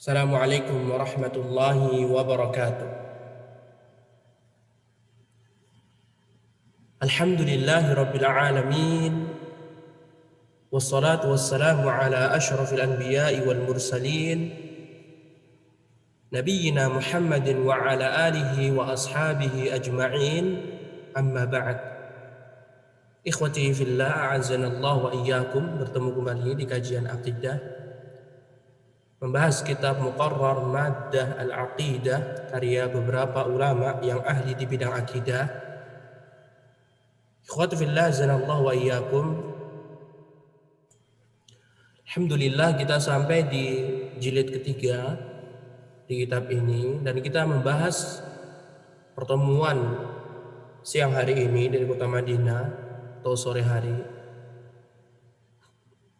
Assalamualaikum warahmatullahi wabarakatuh. Alhamdulillahi rabbil alamin. Wassalatu wassalamu ala ashrafil anbiya'i wal mursalin, nabiyyina Muhammadin wa ala alihi wa ashabihi ajma'in. Amma ba'd. Ikhwati fillah, a'azzanallahu wa iyyakum. Bertemu kembali di kajian akidah, membahas kitab Muqarrar Maddah Al-Aqidah karya beberapa ulama yang ahli di bidang akidah. Ikhwati fillah, a'azzanallahu wa iyyakum. Alhamdulillah kita sampai di jilid ketiga di kitab ini, dan kita membahas pertemuan siang hari ini dari kota Madinah atau sore hari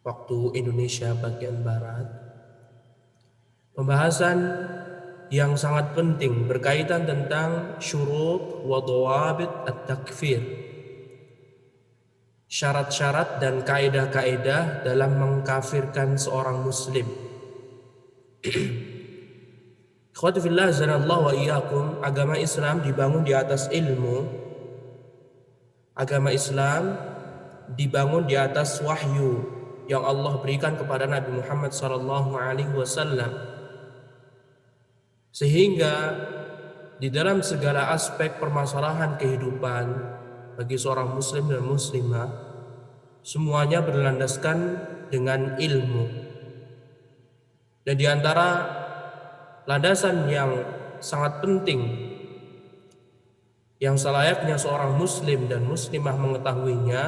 waktu Indonesia bagian barat. Pembahasan yang sangat penting berkaitan tentang syurut wa dhawabit at-takfir, syarat-syarat dan kaidah-kaidah dalam mengkafirkan seorang muslim. Ikhwati fillah, azanallahu wa iyyakum. Agama Islam dibangun di atas ilmu. Agama Islam dibangun di atas wahyu yang Allah berikan kepada Nabi Muhammad SAW, sehingga di dalam segala aspek permasalahan kehidupan bagi seorang muslim dan muslimah, semuanya berlandaskan dengan ilmu. Dan di antara landasan yang sangat penting yang selayaknya seorang muslim dan muslimah mengetahuinya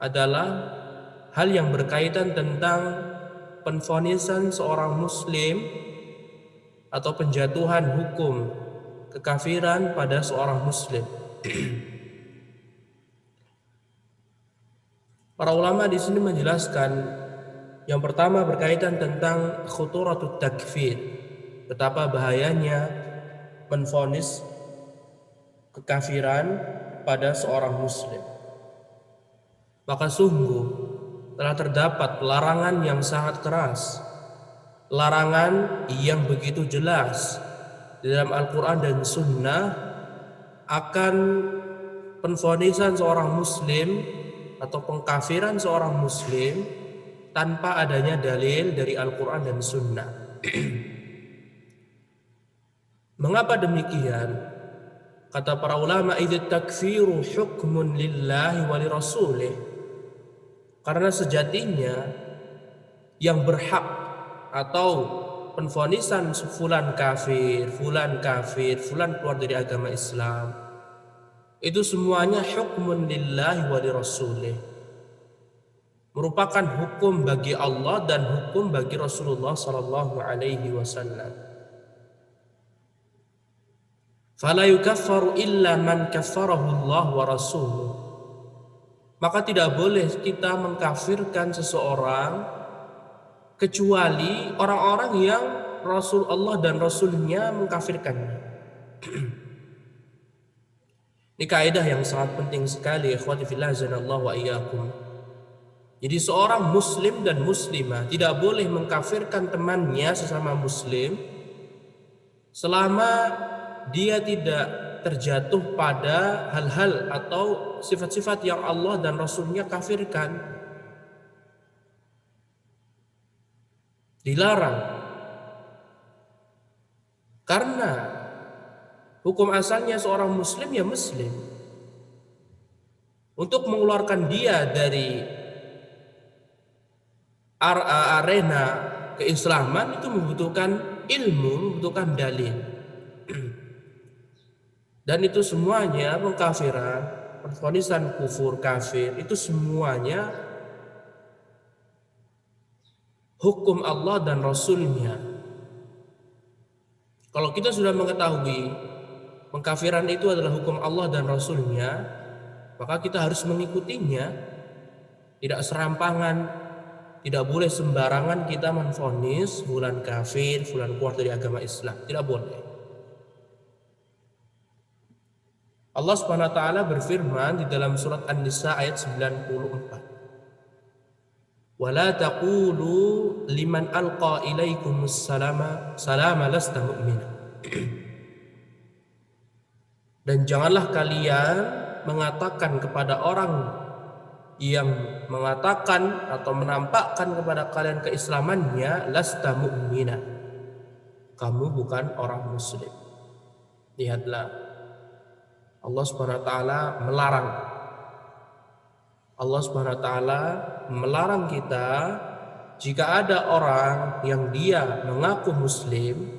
adalah hal yang berkaitan tentang penvonisan seorang muslim atau penjatuhan hukum kekafiran pada seorang muslim. Para ulama di sini menjelaskan, yang pertama berkaitan tentang khuturatut takfir, betapa bahayanya menvonis kekafiran pada seorang muslim. Maka sungguh telah terdapat larangan yang sangat keras, larangan yang begitu jelas di dalam Al-Quran dan Sunnah akan penvonisan seorang muslim atau pengkafiran seorang muslim tanpa adanya dalil dari Al-Quran dan Sunnah. Mengapa demikian? Kata para ulama, idz takfiru hukmun lillahi wa lirasulih. Karena sejatinya yang berhak atau penvonisan fulan kafir, fulan keluar dari agama Islam, itu semuanya hukmun lillahi wa lirasulih, merupakan hukum bagi Allah dan hukum bagi Rasulullah sallallahu alaihi wasallam. Fala yukaffaru illa man kaffarahu Allah wa rasuluh. Maka tidak boleh kita mengkafirkan seseorang kecuali orang-orang yang Rasul Allah dan Rasulnya mengkafirkannya. Ini kaidah yang sangat penting sekali, ikhwati fillah, azanallahu wa iyyakum. Jadi seorang muslim dan muslimah tidak boleh mengkafirkan temannya sesama muslim selama dia tidak terjatuh pada hal-hal atau sifat-sifat yang Allah dan Rasulnya kafirkan. Dilarang. Karena hukum asalnya seorang muslim ya muslim. Untuk mengeluarkan dia dari arena keislaman itu membutuhkan ilmu, membutuhkan dalil. Dan itu semuanya pengkafiran, penvonisan kufur kafir, itu semuanya hukum Allah dan Rasulnya. Kalau kita sudah mengetahui pengkafiran itu adalah hukum Allah dan Rasulnya, maka kita harus mengikutinya. Tidak serampangan, tidak boleh sembarangan kita menvonis fulan kafir, fulan keluar dari agama Islam. Tidak boleh. Allah Subhanahu wa taala berfirman di dalam surat An-Nisa ayat 94. Wala taqulu liman alqa ilaikumus salama lasta mu'mina. Dan janganlah kalian mengatakan kepada orang yang mengatakan atau menampakkan kepada kalian keislamannya, lasta mu'mina, kamu bukan orang muslim. Lihatlah, Allah Subhanahu wa taala melarang. Allah Subhanahu wa taala melarang kita jika ada orang yang dia mengaku muslim,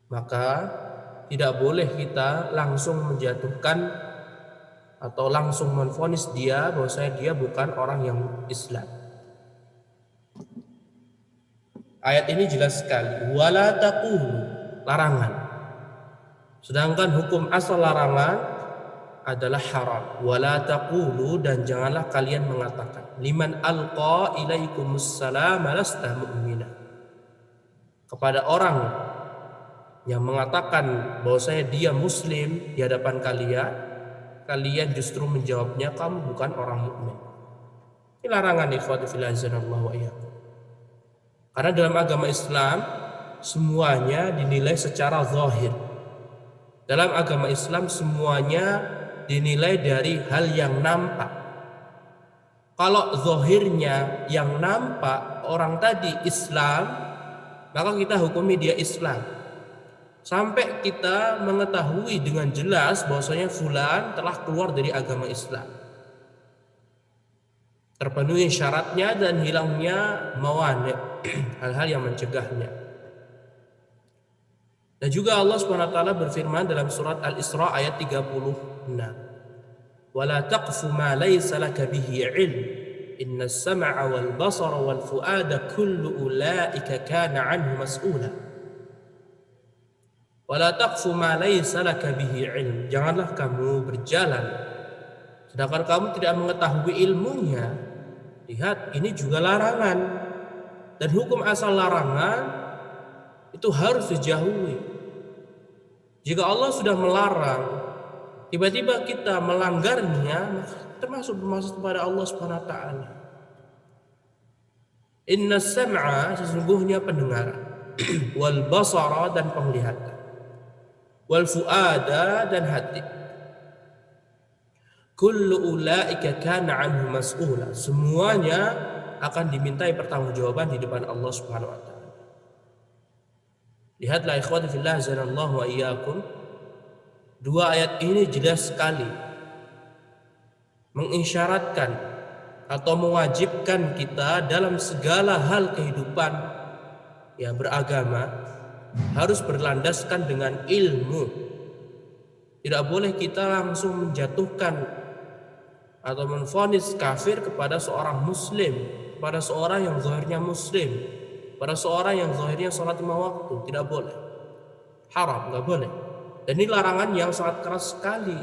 maka tidak boleh kita langsung menjatuhkan atau langsung menvonis dia bahwasanya dia bukan orang yang Islam. Ayat ini jelas sekali, wala taqulu, larangan. Sedangkan hukum asal larangan adalah haram. Wala taqulu, dan janganlah kalian mengatakan, liman alqa ilaikumus salam lasta mu'mina, kepada orang yang mengatakan bahwasanya dia muslim di hadapan kalian justru menjawabnya kamu bukan orang mukmin. Ini larangan, ikhwati fillah azanallahu wa iyyakum. Karena dalam agama Islam semuanya dinilai secara zahir. Dalam agama Islam semuanya dinilai dari hal yang nampak. Kalau zahirnya yang nampak orang tadi Islam, maka kita hukumi dia Islam. Sampai kita mengetahui dengan jelas bahwasanya fulan telah keluar dari agama Islam, terpenuhi syaratnya dan hilangnya mawani', hal-hal yang mencegahnya. Dan juga Allah Subhanahu wa taala berfirman dalam surat Al-Isra ayat 36, wala taqfu ma laysa laka bihi 'ilm innas sam'a wal basara wal fuada kullu ulaika kana 'anhu mas'ula. Wala taqfu ma laysa laka bihi ilm, janganlah kamu berjalan sedangkan kamu tidak mengetahui ilmunya. Lihat, ini juga larangan, dan hukum asal larangan itu harus dijauhi. Jika Allah sudah melarang, tiba-tiba kita melanggarnya, termasuk bermaksud kepada Allah Subhanahu wa taala. Inna sam'a, sesungguhnya pendengaran, wal basara, dan penglihatan, wal fuada, dan hati, kullu ulaika kana anhu mas'ula, semuanya akan dimintai pertanggungjawaban di depan Allah Subhanahu wa taala. Lihatlah ikhwati fillah azanallahu wa iyyakum, dua ayat ini jelas sekali mengisyaratkan atau mewajibkan kita dalam segala hal kehidupan ya beragama harus berlandaskan dengan ilmu. Tidak boleh kita langsung menjatuhkan atau menvonis kafir kepada seorang muslim, kepada seorang yang zahirnya muslim, pada seorang yang zahirnya sholat 5 waktu. Tidak boleh, haram, nggak boleh. Dan ini larangan yang sangat keras sekali,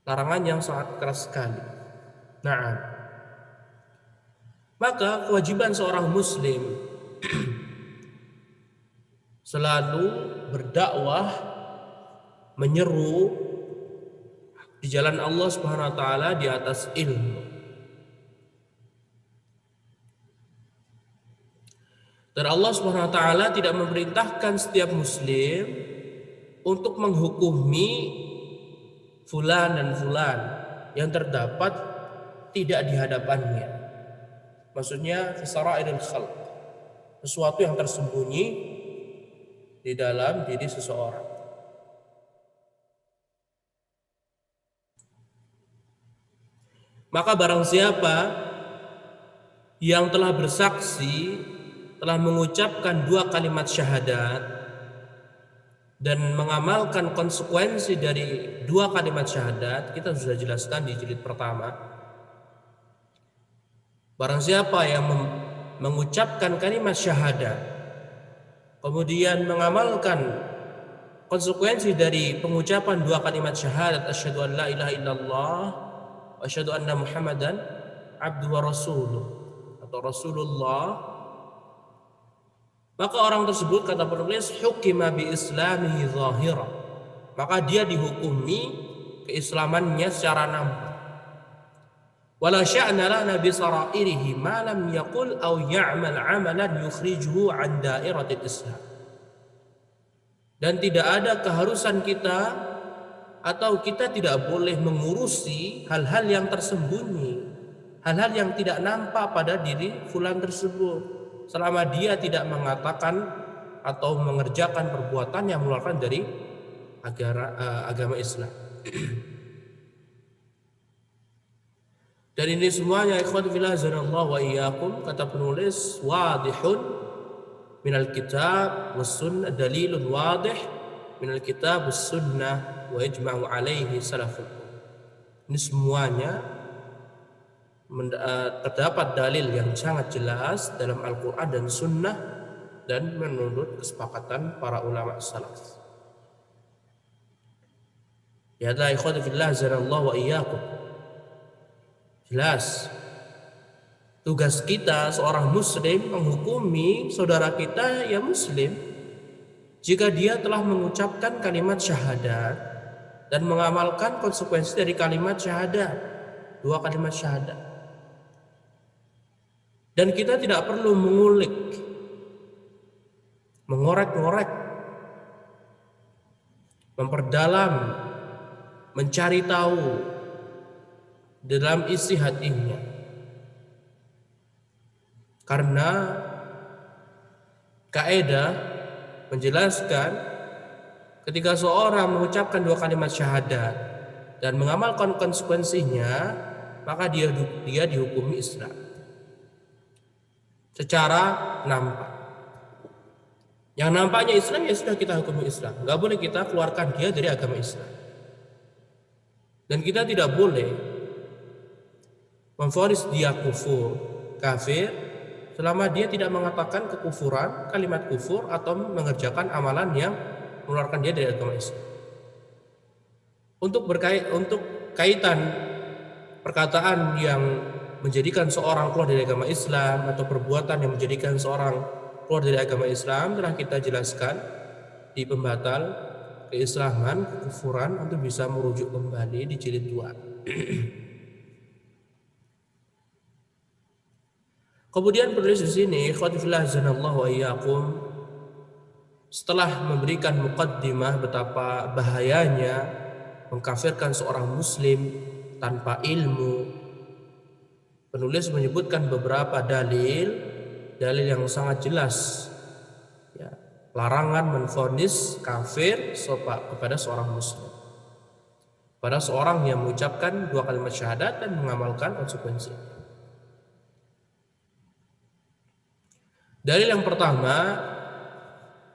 larangan yang sangat keras sekali. Nah, maka kewajiban seorang muslim selalu berdakwah, menyeru di jalan Allah Subhanahu wa taala di atas ilmu. Dan Allah Subhanahu wa taala tidak memerintahkan setiap muslim untuk menghukumi fulan dan fulan yang terdapat tidak di hadapannya. Maksudnya fisara'iril khalq, sesuatu yang tersembunyi di dalam diri seseorang. Maka barang siapa yang telah bersaksi, telah mengucapkan 2 kalimat syahadat dan mengamalkan konsekuensi dari 2 kalimat syahadat, kita sudah jelaskan di jilid pertama. Barang siapa yang mengucapkan kalimat syahadat kemudian mengamalkan konsekuensi dari pengucapan 2 kalimat syahadat, asyhadu an la ilaha illallah wa asyhadu anna muhammadan abduhu wa rasuluh atau rasulullah, maka orang tersebut, kata penulis, hukima bi islamihi zahira, maka dia dihukumi keislamannya secara nampak. Wala sya'na lana bi sara'irihi ma lam yaqul aw ya'mal 'amalan yukhrijuhu 'an dairatil Islam. Dan tidak ada keharusan kita atau kita tidak boleh mengurusi hal-hal yang tersembunyi, hal-hal yang tidak nampak pada diri fulan tersebut, selama dia tidak mengatakan atau mengerjakan perbuatan yang mengeluarkan dari agama Islam. Dan ini semuanya ikhwan fillah azanallahu wa iyyakum, kata penulis, wadihun minal kitab was sunnah, dalilun wadih minal kitab was sunnah wa ijma'u alaihi salaful. Ini semuanya terdapat dalil yang sangat jelas dalam Al-Quran dan Sunnah dan menurut kesepakatan para ulama salaf. Ya ta ikhwan fillah azanallahu wa iyyakum, jelas tugas kita seorang muslim menghukumi saudara kita yang muslim jika dia telah mengucapkan kalimat syahadat dan mengamalkan konsekuensi dari kalimat syahadat, dua kalimat syahadat. Dan kita tidak perlu mengulik, mengorek-ngorek, memperdalam, mencari tahu dalam isi hatinya. Karena kaidah menjelaskan ketika seorang mengucapkan dua kalimat syahadat dan mengamalkan konsekuensinya, maka dia dihukumi Islam secara nampak. Yang nampaknya Islam ya sudah kita hukumi Islam, nggak boleh kita keluarkan dia dari agama Islam. Dan kita tidak boleh memvonis dia kafir selama dia tidak mengatakan kekufuran, kalimat kufur, atau mengerjakan amalan yang mengeluarkan dia dari agama Islam. Untuk kaitan perkataan yang menjadikan seorang keluar dari agama Islam atau perbuatan yang menjadikan seorang keluar dari agama Islam telah kita jelaskan di pembatal keislaman, kekufuran, untuk bisa merujuk kembali di jilid 2. Kemudian penulis di sini, khawtifillah zanallahu wa iyyakum, setelah memberikan muqaddimah betapa bahayanya mengkafirkan seorang muslim tanpa ilmu, penulis menyebutkan beberapa dalil yang sangat jelas, ya, larangan menvonis kafir kepada seorang muslim, pada seorang yang mengucapkan dua kalimat syahadat dan mengamalkan konsekuensi. Dalil yang pertama,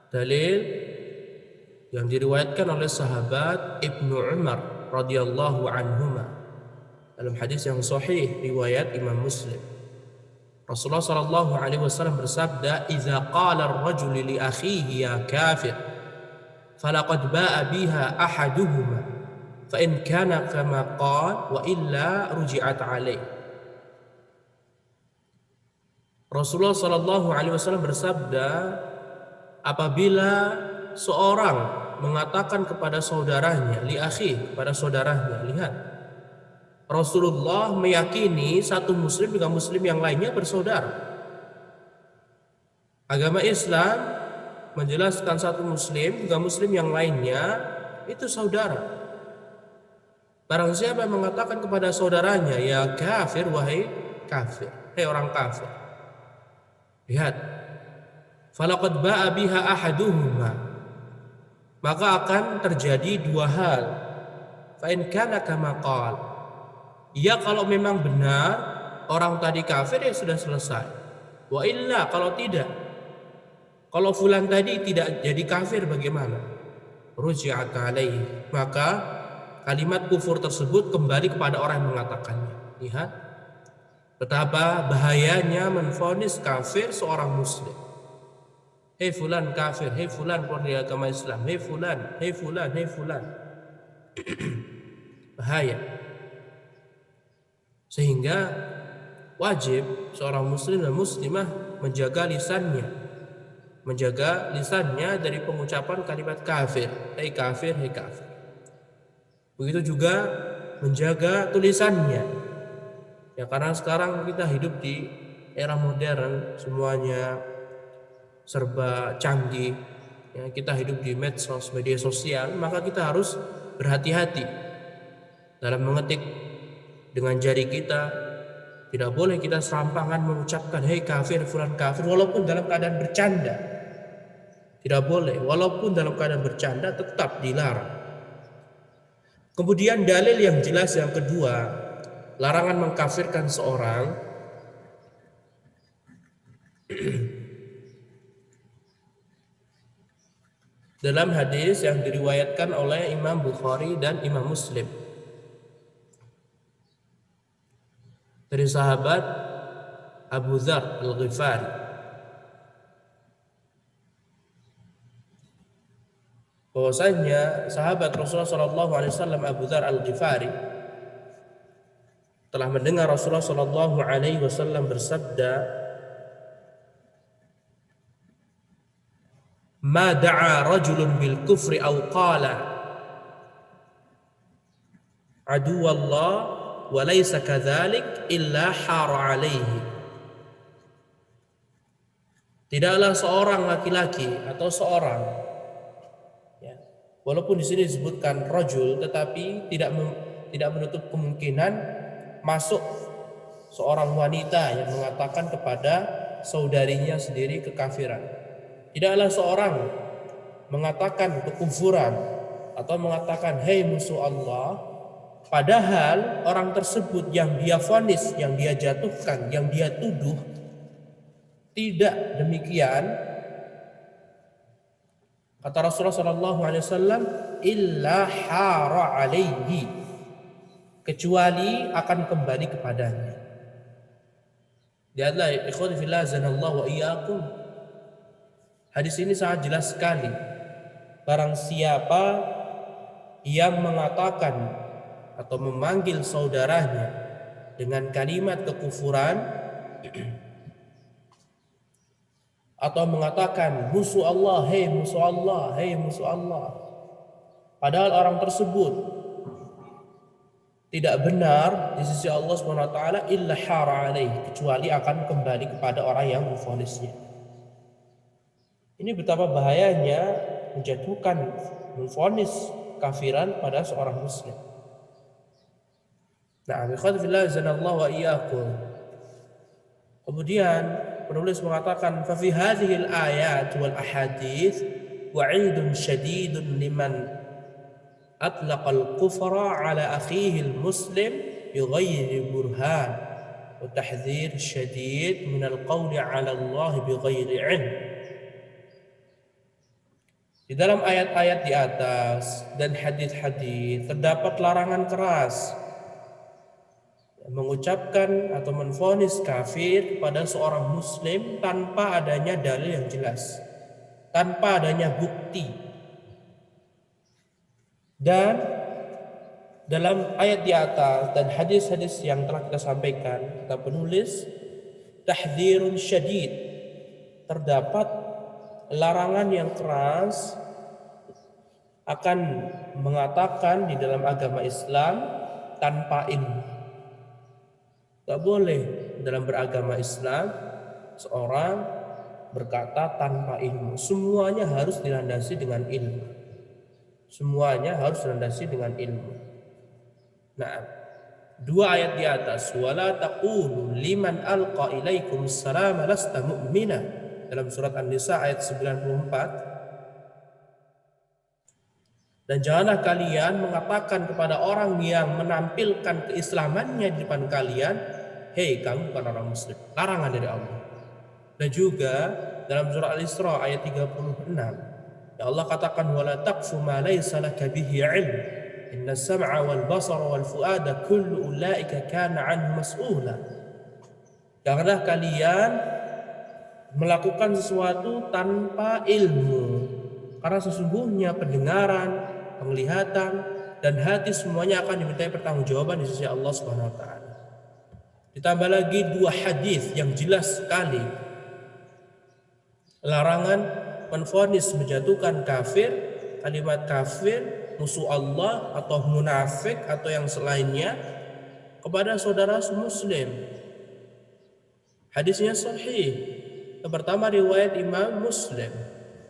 dalil yang diriwayatkan oleh sahabat Ibnu Umar radhiyallahu anhuma dalam hadis yang sahih riwayat Imam Muslim. Rasulullah sallallahu alaihi wasallam bersabda, "Idza qala ar-rajulu li akhihi ya kafir, falaqad ba'a biha ahaduhuma, fa in kana kama qala wa illa ruji'at alaihi." Rasulullah sallallahu alaihi wasallam bersabda, apabila seorang mengatakan kepada saudaranya, li akhi, kepada saudaranya, lihat, Rasulullah meyakini satu muslim dengan muslim yang lainnya bersaudara. Agama Islam menjelaskan satu muslim dengan muslim yang lainnya itu saudara. Barang siapa yang mengatakan kepada saudaranya, ya kafir, wahai kafir, hei orang kafir, lihat, falaqad ba'a biha ahaduhuma, maka akan terjadi dua hal. Fa in kana kama qala, ya kalau memang benar orang tadi kafir ya sudah selesai. Wa illa, kalau tidak, kalau fulan tadi tidak jadi kafir bagaimana? Ruji'at alaihi, maka kalimat kufur tersebut kembali kepada orang yang mengatakannya. Lihat betapa bahayanya menvonis kafir seorang muslim. Hei fulan kafir, hei fulan keluar dari agama Islam, hei fulan, hei fulan, hei fulan. Bahaya. Sehingga wajib seorang muslim dan muslimah menjaga lisannya dari pengucapan kalimat kafir, hei kafir, hei kafir. Begitu juga menjaga tulisannya, Ya karena sekarang kita hidup di era modern, semuanya serba canggih. Ya, kita hidup di medsos, media sosial, maka kita harus berhati-hati dalam mengetik dengan jari kita. Tidak boleh kita serampangan mengucapkan hei kafir, fulan kafir, walaupun dalam keadaan bercanda. Tidak boleh, walaupun dalam keadaan bercanda tetap dilarang. Kemudian dalil yang jelas yang kedua, larangan mengkafirkan seorang dalam hadis yang diriwayatkan oleh Imam Bukhari dan Imam Muslim dari sahabat Abu Dzar Al-Ghifari, bahwasanya sahabat Rasulullah SAW Abu Dzar Al-Ghifari telah mendengar Rasulullah SAW bersabda, "Ma da'a rajulun bil kufri aw qala aduwallah wa laysa kadzalik illa hara alaihi." Tidaklah seorang laki-laki atau seorang, ya, walaupun di sini disebutkan rajul, tetapi tidak menutup kemungkinan masuk seorang wanita yang mengatakan kepada saudarinya sendiri kekafiran. Tidaklah seorang mengatakan kekufuran atau mengatakan hei musuh Allah, padahal orang tersebut yang dia vonis, yang dia jatuhkan, yang dia tuduh tidak demikian. Kata Rasulullah SAW, illa hara alaihi, kecuali akan kembali kepadanya. Lihatlah ikhwan fillah zanallahu wa iyyakum. Hadis ini sangat jelas sekali. Barang siapa yang mengatakan atau memanggil saudaranya dengan kalimat kekufuran atau mengatakan musuh Allah, hei musuh Allah, hei musuh Allah, padahal orang tersebut tidak benar di sisi Allah SWT, illa hara alaih, kecuali akan kembali kepada orang yang memvonisnya. Ini betapa bahayanya menjatuhkan, memvonis kafiran pada seorang muslim. Nah, bikhadfillah zanallahu wa iyyakum. Kemudian penulis mengatakan, fa fi hadhil ayat wal ahadits wa'idun syadidun liman atlaqal kufra ala akhihi al-muslim bighairi burhan wa tahdhir syadid min al-qawli ala Allah bighairi ilm. Di dalam ayat-ayat di atas dan hadis-hadis terdapat larangan keras mengucapkan atau menvonis kafir kepada seorang muslim tanpa adanya dalil yang jelas, tanpa adanya bukti. Dan dalam ayat di atas dan hadis-hadis yang telah kita sampaikan, kata penulis, tahdhirun syadid, terdapat larangan yang keras akan mengatakan di dalam agama Islam tanpa ilmu. Tidak boleh dalam beragama Islam seorang berkata tanpa ilmu. Semuanya harus dilandasi dengan ilmu. Semuanya harus dilandasi dengan ilmu. Nah, dua ayat di atas, wala taqulu liman alqa ilaikum assalam lasta mu'mina, dalam surat An-Nisa ayat 94. Dan janganlah kalian mengatakan kepada orang yang menampilkan keislamannya di depan kalian, hei kamu bukan orang muslim. Larangan dari Allah. Dan juga dalam surah Al-Isra ayat 36, ya Allah katakan, wala taqfu ma laysa laka bihi ilm inna sam'a wal basara wal fuada kullu ulaika kana anhu mas'ula. Janganlah kalian melakukan sesuatu tanpa ilmu, karena sesungguhnya pendengaran, penglihatan, dan hati semuanya akan dimintai pertanggungjawaban di sisi Allah Subhanahu wa taala. Ditambah lagi dua hadis yang jelas sekali larangan menvonis menjatuhkan kafir, kalimat kafir, musuh Allah atau munafik atau yang selainnya kepada saudara muslim. Hadisnya sahih. Yang pertama riwayat Imam Muslim.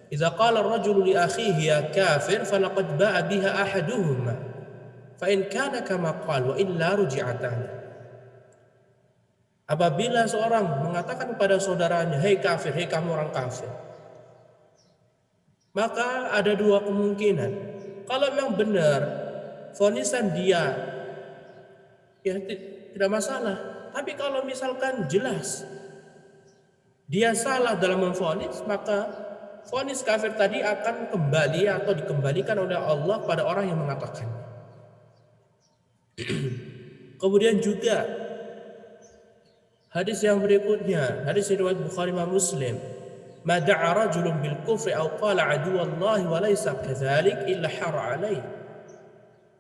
Idza qala ar-rajulu li akhihi ya kafir falaqad ba'a biha ahaduhuma. Fa in kana kama qala wa illa ruji'atan. Apabila seorang mengatakan kepada saudaranya, "Hei kafir, hei kamu orang kafir." Maka ada dua kemungkinan. Kalau memang benar vonisan dia, ya tidak masalah. Tapi kalau misalkan jelas dia salah dalam memvonis, maka vonis kafir tadi akan kembali atau dikembalikan oleh Allah pada orang yang mengatakannya. Kemudian juga hadis yang berikutnya, hadis riwayat Bukhari dan Muslim. Ma da'a rajulun bil kufri aw qala aduwallahi wa laysa kadzalik illa hara alaih.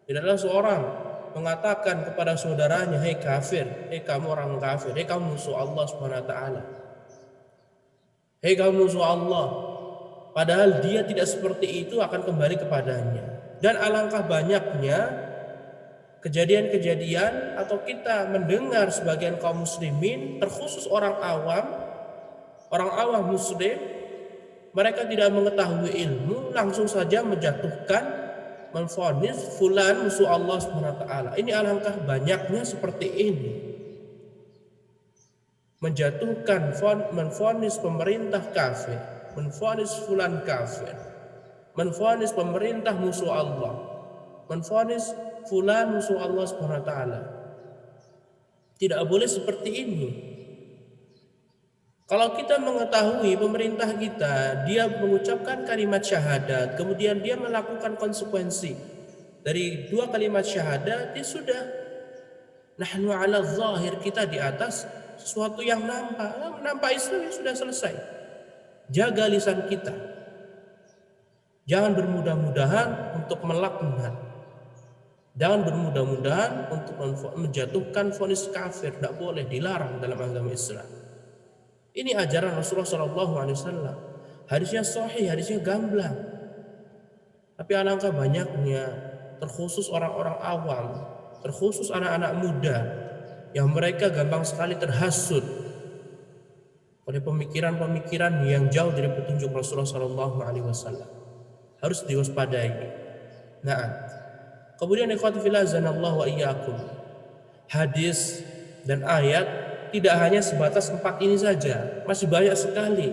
Tidaklah seorang mengatakan kepada saudaranya, "Hei kafir, hei kamu orang kafir, hei kamu musuh Allah Subhanahu wa taala. Hei kamu musuh Allah." Padahal dia tidak seperti itu akan kembali kepadanya. Dan alangkah banyaknya kejadian-kejadian atau kita mendengar sebagian kaum muslimin, terkhusus orang awam muslim, mereka tidak mengetahui ilmu, langsung saja menjatuhkan, menvonis fulan musuh Allah SWT. Ini alangkah banyaknya seperti ini. Menjatuhkan, menvonis pemerintah kafir, menvonis fulan kafir, menvonis pemerintah musuh Allah, menvonis fulan musuh Allah SWT. Tidak boleh seperti ini. Kalau kita mengetahui pemerintah kita, dia mengucapkan kalimat syahadat, kemudian dia melakukan konsekuensi dari dua kalimat syahadat, dia sudah nahnu ala zahir, kita di atas sesuatu yang nampak Islam, yang sudah selesai. Jaga lisan kita. Jangan bermudah-mudahan untuk melaknat. Jangan bermudah-mudahan untuk menjatuhkan vonis kafir. Tidak boleh, dilarang dalam agama Islam. Ini ajaran Rasulullah SAW. Hadisnya sahih, hadisnya gamblang. Tapi alangkah banyaknya, terkhusus orang-orang awam, terkhusus anak-anak muda, yang mereka gampang sekali terhasut oleh pemikiran-pemikiran yang jauh dari petunjuk Rasulullah SAW. Harus diwaspadai. Nah, kemudian ikhwati fillah azanallahu wa iyyakum. Hadis dan ayat tidak hanya sebatas 4 ini saja, masih banyak sekali.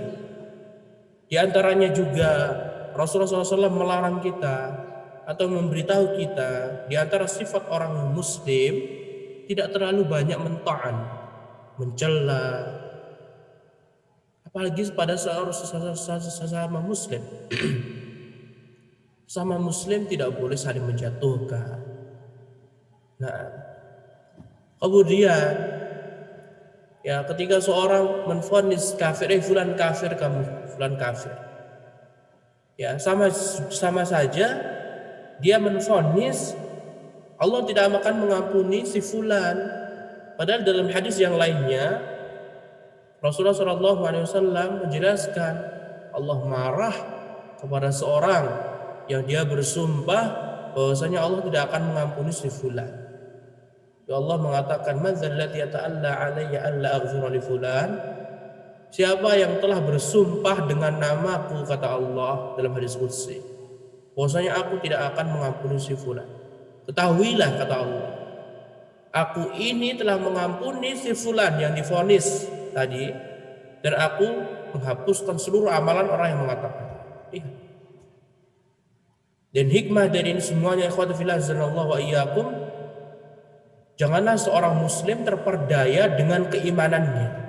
Di antaranya juga Rasulullah SAW melarang kita atau memberitahu kita, di antara sifat orang muslim tidak terlalu banyak mento'an, mencela, apalagi pada sesama muslim. Sama muslim tidak boleh saling menjatuhkan. Nah, kemudian ya, ketika seorang menvonis kafir, fulan kafir, kamu fulan kafir. Ya, sama saja dia menvonis Allah tidak akan mengampuni si fulan. Padahal dalam hadis yang lainnya Rasulullah SAW menjelaskan Allah marah kepada seorang yang dia bersumpah bahwasanya Allah tidak akan mengampuni si fulan. Ya Allah mengatakan, "Madzallati yata'alla 'alayya alla aghfira li fulan?" Siapa yang telah bersumpah dengan namaku, kata Allah dalam hadis qudsi, bahwasanya aku tidak akan mengampuni si fulan. Ketahuilah, kata Allah, aku ini telah mengampuni si fulan yang divonis tadi, dan aku menghapuskan seluruh amalan orang yang mengatakan. Dan hikmah dari ini semuanya, ikhwati fillah azanallahu wa iyyakum, janganlah seorang muslim terperdaya dengan keimanannya.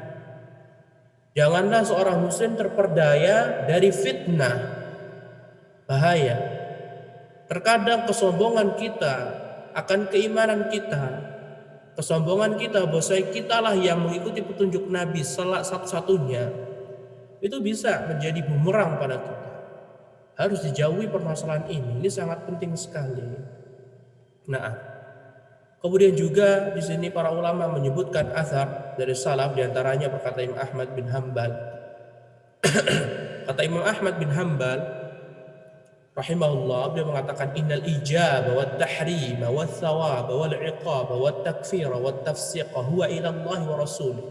Janganlah seorang muslim terperdaya dari fitnah. Bahaya. Terkadang kesombongan kita akan keimanan kita, kesombongan kita bahwasanya kitalah yang mengikuti petunjuk Nabi satu-satunya, itu bisa menjadi bumerang pada kita. Harus dijauhi permasalahan ini. Ini sangat penting sekali. Nah, kemudian juga di sini para ulama menyebutkan athar dari salaf, diantaranya perkata Imam Ahmad bin Hanbal. Kata Imam Ahmad bin Hanbal, rahimahullah, beliau mengatakan innal ijaba wat tahrima wat thawaba wal iqaba wat takfira wat tafsiqa huwa ila Allah wa rasulih.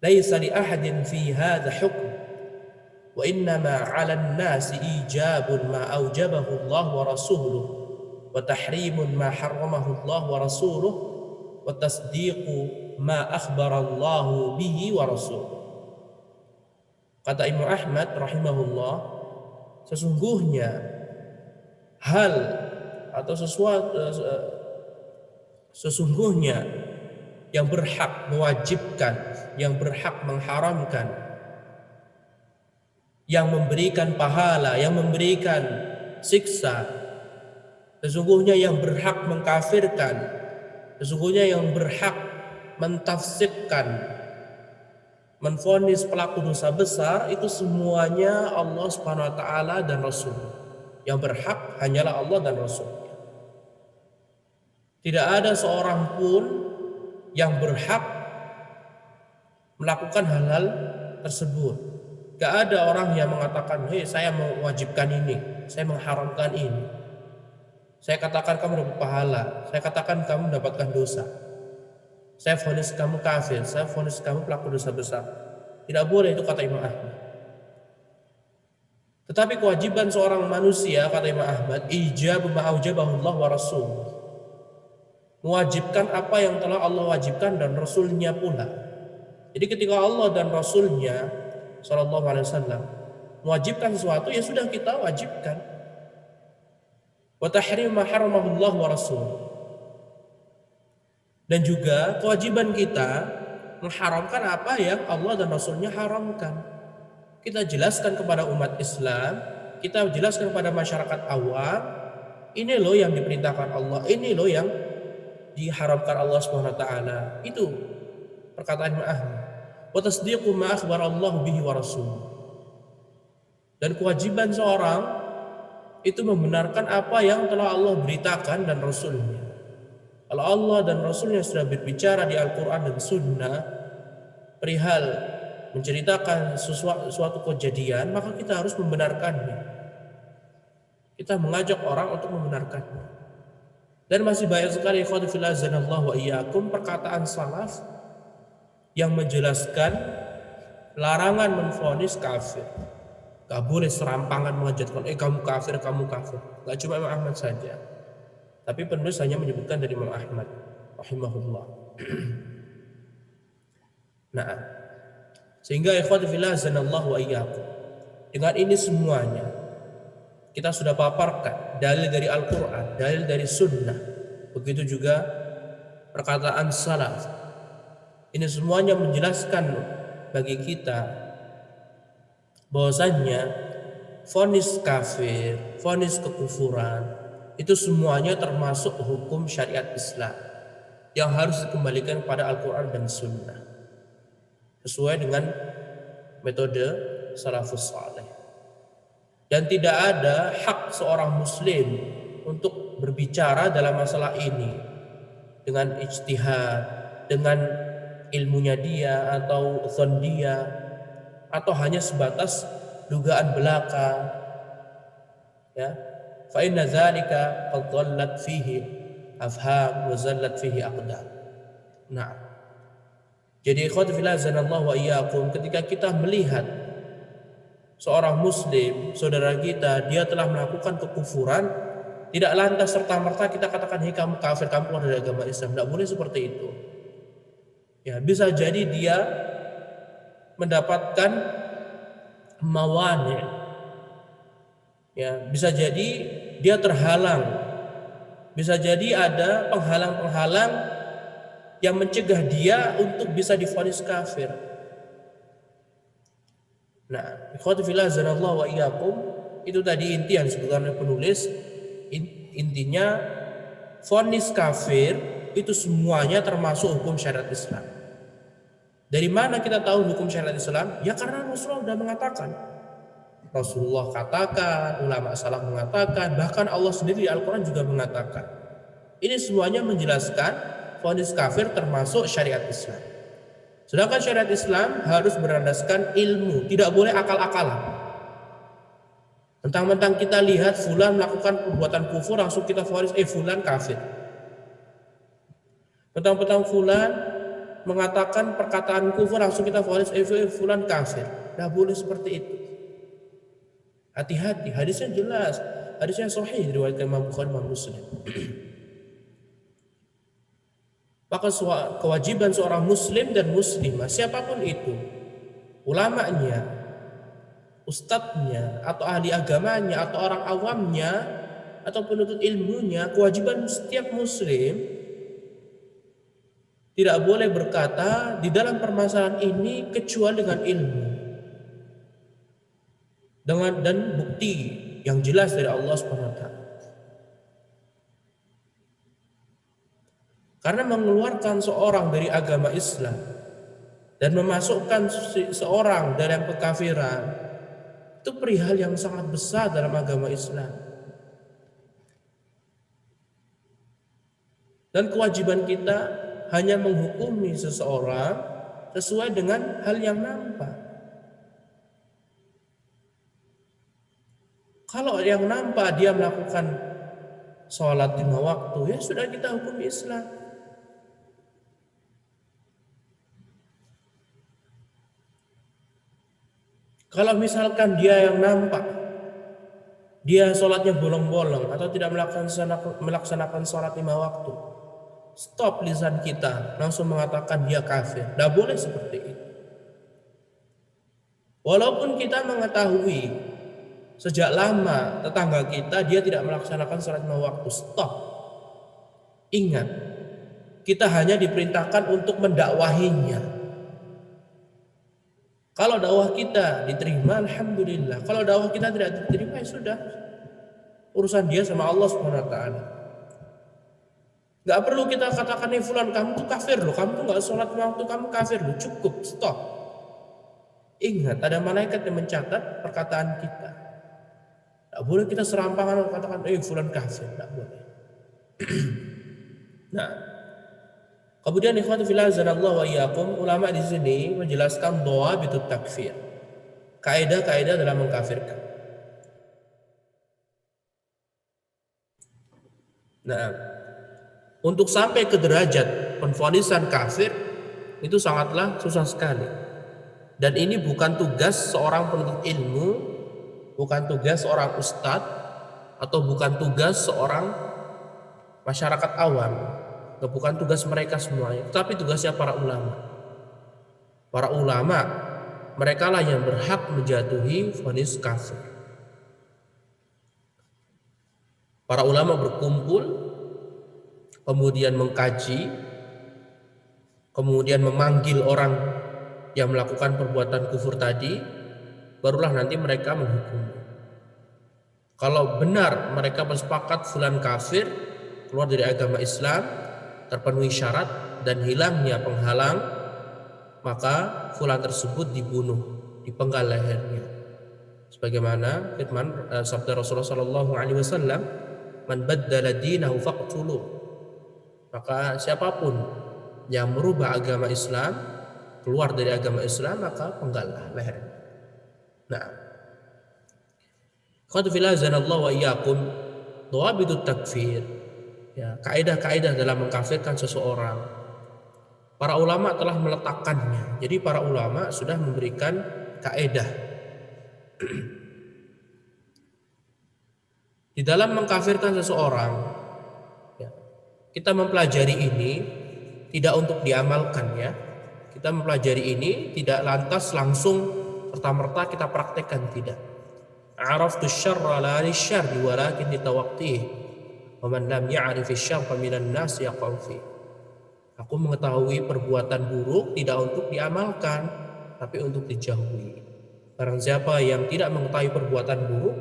Laisa li ahadin fi hadha hukm wa innama 'ala an-nasi ijabun ma aujabahu Allah wa rasuluh wa tahrimun ma harramahu Allah wa rasuluh wa tasdiqu ma akhbara Allah bihi wa rasuluh. Kata Imam Ahmad rahimahullah, sesungguhnya hal atau sesungguhnya yang berhak mewajibkan, yang berhak mengharamkan, yang memberikan pahala, yang memberikan siksa, sesungguhnya yang berhak mengkafirkan, sesungguhnya yang berhak mentafsirkan, menvonis pelaku dosa besar, itu semuanya Allah Subhanahu wa taala dan Rasul. Yang berhak hanyalah Allah dan Rasul. Tidak ada seorang pun yang berhak melakukan hal-hal tersebut. Gak ada orang yang mengatakan, hei saya mewajibkan ini, saya mengharamkan ini. Saya katakan kamu dapat pahala, saya katakan kamu mendapatkan dosa. Saya vonis kamu kafir, saya vonis kamu pelaku dosa besar. Tidak boleh, itu kata Imam Ahmad. Tetapi kewajiban seorang manusia, kata Imam Ahmad, ijab ma aujabahu Allah wa rasul. Mewajibkan apa yang telah Allah wajibkan dan Rasulnya pula. Jadi ketika Allah dan Rasulnya Sallallahu Alaihi Wasallam mewajibkan sesuatu, ya sudah kita wajibkan. Wa tahrim ma haramahu Allah wa rasul. Dan juga kewajiban kita mengharamkan apa yang Allah dan Rasulnya haramkan. Kita jelaskan kepada umat Islam, kita jelaskan kepada masyarakat awam, ini loh yang diperintahkan Allah, ini loh yang diharamkan Allah Subhanahu wa taala. Itu perkataan Imam Ahmad. Wa tasdiqu ma akhbara Allah bihi wa rasul. Dan kewajiban seorang itu membenarkan apa yang telah Allah beritakan dan Rasulnya. Kalau Allah dan Rasulnya sudah berbicara di Al-Quran dan Sunnah perihal menceritakan suatu kejadian, maka kita harus membenarkannya. Kita mengajak orang untuk membenarkannya. Dan masih banyak sekali ikhwati fillah azanallahu wa iyyakum perkataan salaf yang menjelaskan larangan menvonis kafir. Gak boleh serampangan mengajarkan kamu kafir, kamu kafir. Gak cuma Imam Ahmad saja, tapi penulis hanya menyebutkan dari Imam Ahmad rahimahullah. Nah, sehingga ikhwati fillah azanallahu wa iyyakum, dengan ini semuanya kita sudah paparkan dalil dari Al-Quran, dalil dari Sunnah, begitu juga perkataan salaf. Ini semuanya menjelaskan bagi kita bahwasannya vonis kafir, vonis kekufuran itu semuanya termasuk hukum syariat Islam yang harus dikembalikan kepada Al-Quran dan Sunnah sesuai dengan metode salafus saleh. Dan tidak ada hak seorang muslim untuk berbicara dalam masalah ini dengan ijtihad, dengan ilmunya dia atau dzon dia, atau hanya sebatas dugaan belaka. Ya, fa inna dzalika qad dhallat fihi afham wa zallat fihi aqdam. Nah, jadi ikhwati fillah azanallahu wa iyyakum, ketika kita melihat seorang muslim, saudara kita, dia telah melakukan kekufuran, tidak lantas serta-merta kita katakan, hei kamu kafir, kamu keluar dari agama Islam. Tidak boleh seperti itu. Ya, bisa jadi dia mendapatkan mawani. Ya, bisa jadi dia terhalang. Bisa jadi ada penghalang-penghalang yang mencegah dia untuk bisa divonis kafir. Nah, ikhwati fillah azanallahu wa iyyakum, itu tadi inti yang disebutkan oleh penulis. Intinya vonis kafir itu semuanya termasuk hukum syariat Islam. Dari mana kita tahu hukum syariat Islam? Ya karena Rasulullah sudah mengatakan. Rasulullah katakan, ulama salaf mengatakan, bahkan Allah sendiri di Al-Quran juga mengatakan. Ini semuanya menjelaskan vonis kafir termasuk syariat Islam. Sedangkan syariat Islam harus berlandaskan ilmu, tidak boleh akal-akalan. Mentang-mentang kita lihat fulan melakukan perbuatan kufur, langsung kita vonis, fulan kafir. Mentang-mentang fulan mengatakan perkataan kufur, langsung kita vonis, fulan kafir. Tidak boleh seperti itu. Hati-hati, hadisnya jelas, hadisnya sahih diriwayatkan Imam Bukhari, Imam Muslim. Maka kewajiban seorang muslim dan muslimah, siapapun itu, ulamanya, ustadznya, atau ahli agamanya, atau orang awamnya, atau penuntut ilmunya, kewajiban setiap muslim tidak boleh berkata di dalam permasalahan ini kecuali dengan ilmu, dan bukti yang jelas dari Allah SWT. Karena mengeluarkan seorang dari agama Islam dan memasukkan seorang dalam kekafiran itu perihal yang sangat besar dalam agama Islam. Dan kewajiban kita hanya menghukumi seseorang sesuai dengan hal yang nampak. Kalau yang nampak dia melakukan sholat 5 waktu, ya sudah kita hukum Islam. Kalau misalkan dia yang nampak, dia sholatnya bolong-bolong atau tidak melaksanakan sholat 5 waktu, stop lisan kita, langsung mengatakan dia kafir. Tidak boleh seperti itu. Walaupun kita mengetahui sejak lama tetangga kita dia tidak melaksanakan sholat 5 waktu, stop. Ingat, kita hanya diperintahkan untuk mendakwahinya. Kalau dakwah kita diterima, alhamdulillah. Kalau dakwah kita tidak diterima, ya sudah, urusan dia sama Allah SWT. Gak perlu kita katakan, fulan kamu tuh kafir loh, kamu tuh gak sholat waktu, kamu kafir loh. Cukup, stop. Ingat, ada malaikat yang mencatat perkataan kita. Gak boleh kita serampangan katakan, fulan kafir. Gak boleh. Nah, kemudian ikhwati fillah azanallahu wa iyyakum, ulama di sini menjelaskan dhawabitut takfir. Kaidah-kaidah dalam mengkafirkan. Nah, untuk sampai ke derajat penvonisan kafir itu sangatlah susah sekali. Dan ini bukan tugas seorang penuntut ilmu, bukan tugas seorang ustadz, atau bukan tugas seorang masyarakat awam. Bukan tugas mereka semuanya, tapi tugasnya para ulama. Para ulama, mereka lah yang berhak menjatuhi vonis kafir. Para ulama berkumpul, kemudian mengkaji, kemudian memanggil orang yang melakukan perbuatan kufur tadi, barulah nanti mereka menghukum. Kalau benar mereka bersepakat fulan kafir, keluar dari agama Islam, terpenuhi syarat dan hilangnya penghalang, maka fulan tersebut dibunuh, dipenggal lehernya. Sebagaimana firman sabda Rasulullah sallallahu alaihi wasallam, "Man baddala dinahu faqtuluh." Maka siapapun yang merubah agama Islam, keluar dari agama Islam, maka penggallah lehernya. Nah, qad filazanallahu wa iyyakum dhawabitut takfir. Ya, kaidah-kaidah dalam mengkafirkan seseorang. Para ulama telah meletakkannya. Jadi para ulama sudah memberikan kaidah. Di dalam mengkafirkan seseorang, ya, kita mempelajari ini tidak untuk diamalkan, ya. Kita mempelajari ini tidak lantas langsung serta-merta kita praktekkan, tidak. Araftu syarra la lisyarri walakin litawaqqihi. Waman lam ya'rifis syarra minan nas yaqau fi. Aku mengetahui perbuatan buruk tidak untuk diamalkan, tapi untuk dijauhi. Barang siapa yang tidak mengetahui perbuatan buruk,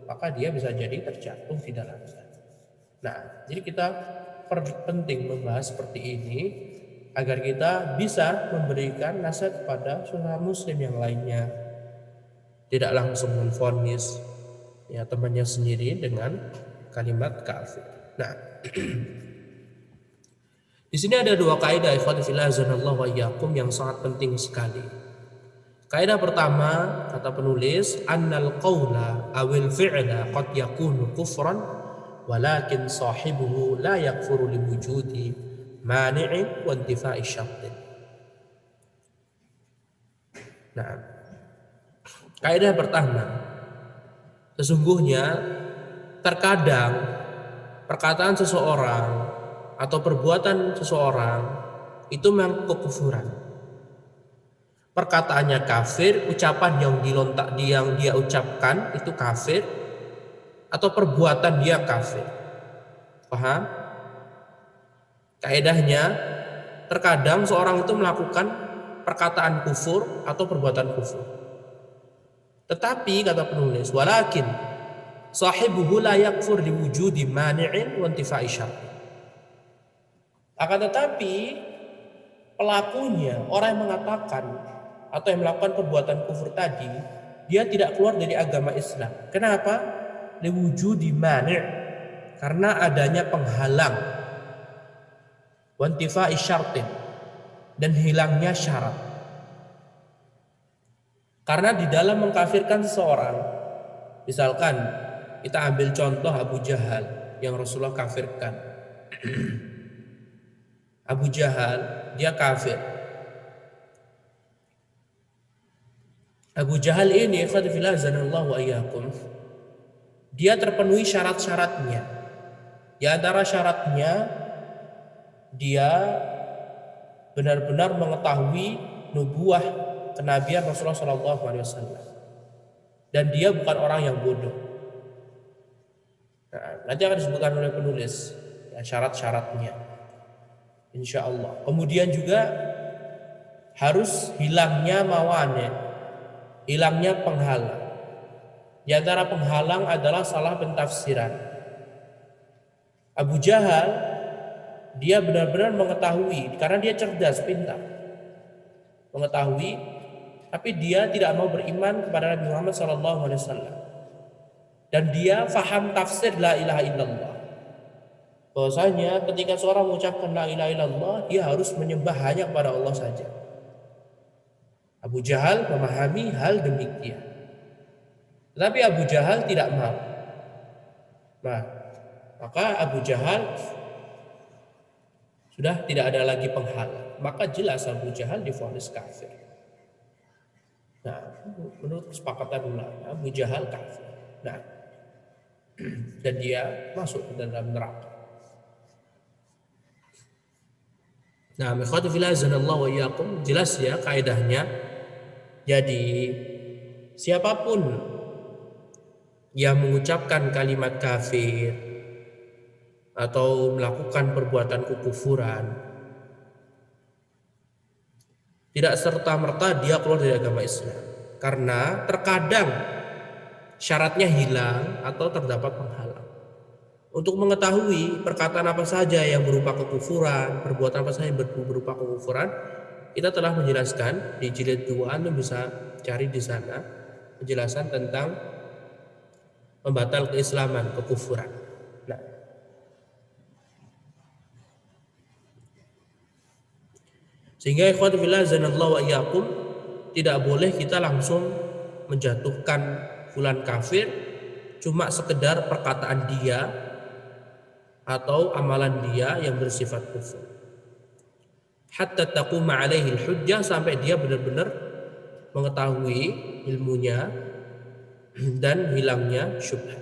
maka dia bisa jadi terjatuh di dalamnya. Nah, jadi kita penting membahas seperti ini agar kita bisa memberikan nasihat kepada saudara muslim yang lainnya. Tidak langsung menvonis ya temannya sendiri dengan kalimat kafir. Nah, di sini ada dua kaidah ikhwati fillah azanallahu wa iyyakum yang sangat penting sekali. Kaidah pertama kata penulis, annal qawla awil fi'la qad yakunu kufran walakin sahibuhu la yakfuru liwujudi mani'in wa intifa'i syartin. Nah, kaidah pertama, sesungguhnya terkadang perkataan seseorang atau perbuatan seseorang itu memang kekufuran. Perkataannya kafir, ucapan yang dia ucapkan itu kafir, atau perbuatan dia kafir. Paham? Kaedahnya, terkadang seorang itu melakukan perkataan kufur atau perbuatan kufur. Tetapi kata penulis, walakin sahibuhu la yakfur liwujudi mani'in wa intifa'i syar'i. Akan tetapi pelakunya, orang yang mengatakan atau yang melakukan perbuatan kufur tadi, dia tidak keluar dari agama Islam. Kenapa? Liwujudi mani', karena adanya penghalang, wantifa'i syartin, dan hilangnya syarat. Karena di dalam mengkafirkan seseorang, misalkan kita ambil contoh Abu Jahal yang Rasulullah kafirkan. Abu Jahal dia kafir. Abu Jahal ini, khadifillah zanallahu wa iyyakum, dia terpenuhi syarat-syaratnya. Di antara syaratnya, dia benar-benar mengetahui nubuah kenabian Rasulullah SAW. Dan dia bukan orang yang bodoh. Nah, nanti akan disebutkan oleh penulis ya, syarat-syaratnya, insya Allah. Kemudian juga harus hilangnya mawani', hilangnya penghalang. Di antara penghalang adalah salah pentafsiran. Abu Jahal dia benar-benar mengetahui, karena dia cerdas, pintar, mengetahui, tapi dia tidak mau beriman kepada Nabi Muhammad SAW. Dan dia faham tafsir la ilaha illallah, bahwasanya ketika seorang mengucapkan la ilaha illallah, dia harus menyembah hanya kepada Allah saja. Abu Jahal memahami hal demikian. Tetapi Abu Jahal tidak mau. Nah, maka Abu Jahal sudah tidak ada lagi penghalang. Maka jelas Abu Jahal divonis kafir. Nah, menurut kesepakatan ulama, Abu Jahal kafir. Nah, dan dia masuk ke dalam neraka. Nah, ikhwatifillah zanallahu wa iyyakum, jelas ya kaidahnya. Jadi siapapun yang mengucapkan kalimat kafir atau melakukan perbuatan kekufuran, tidak serta-merta dia keluar dari agama Islam, karena terkadang syaratnya hilang atau terdapat penghalang. Untuk mengetahui perkataan apa saja yang berupa kekufuran, perbuatan apa saja yang berupa kekufuran, kita telah menjelaskan di jilid 2, Anda bisa cari di sana penjelasan tentang pembatal keislaman, kekufuran. Nah, sehingga ikhwati fillah zanallahu wa iyyakum, tidak boleh kita langsung menjatuhkan fulan kafir cuma sekedar perkataan dia atau amalan dia yang bersifat kufur. Hatta taquma alaihi hujjah, sampai dia benar-benar mengetahui ilmunya dan hilangnya syubhat.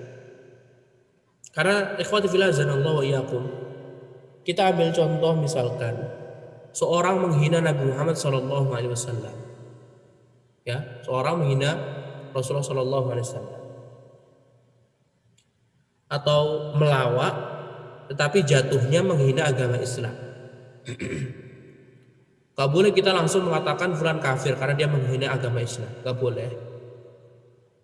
Karena ikhwati fillah zanallahu wa iyyakum, kita ambil contoh misalkan seorang menghina Nabi Muhammad SAW, ya, seorang menghina Rasulullah SAW, atau melawak, tetapi jatuhnya menghina agama Islam. Gak boleh kita langsung mengatakan fulan kafir karena dia menghina agama Islam, gak boleh.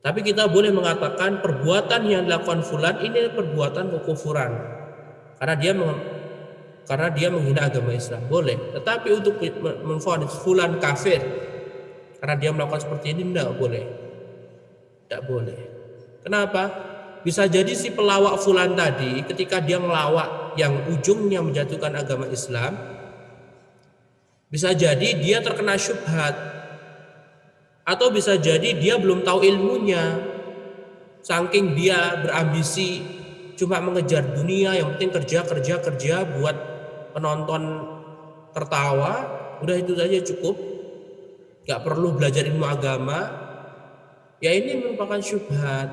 Tapi kita boleh mengatakan perbuatan yang dilakukan fulan ini perbuatan kekufuran karena dia menghina agama Islam, boleh. Tetapi untuk memvonis fulan kafir karena dia melakukan seperti ini, tidak boleh. Tidak boleh. Kenapa? Bisa jadi si pelawak fulan tadi ketika dia melawak yang ujungnya menjatuhkan agama Islam, bisa jadi dia terkena syubhat. Atau bisa jadi dia belum tahu ilmunya, saking dia berambisi cuma mengejar dunia, yang penting kerja buat penonton tertawa, udah itu saja cukup, gak perlu belajar ilmu agama. Ya ini merupakan syubhat,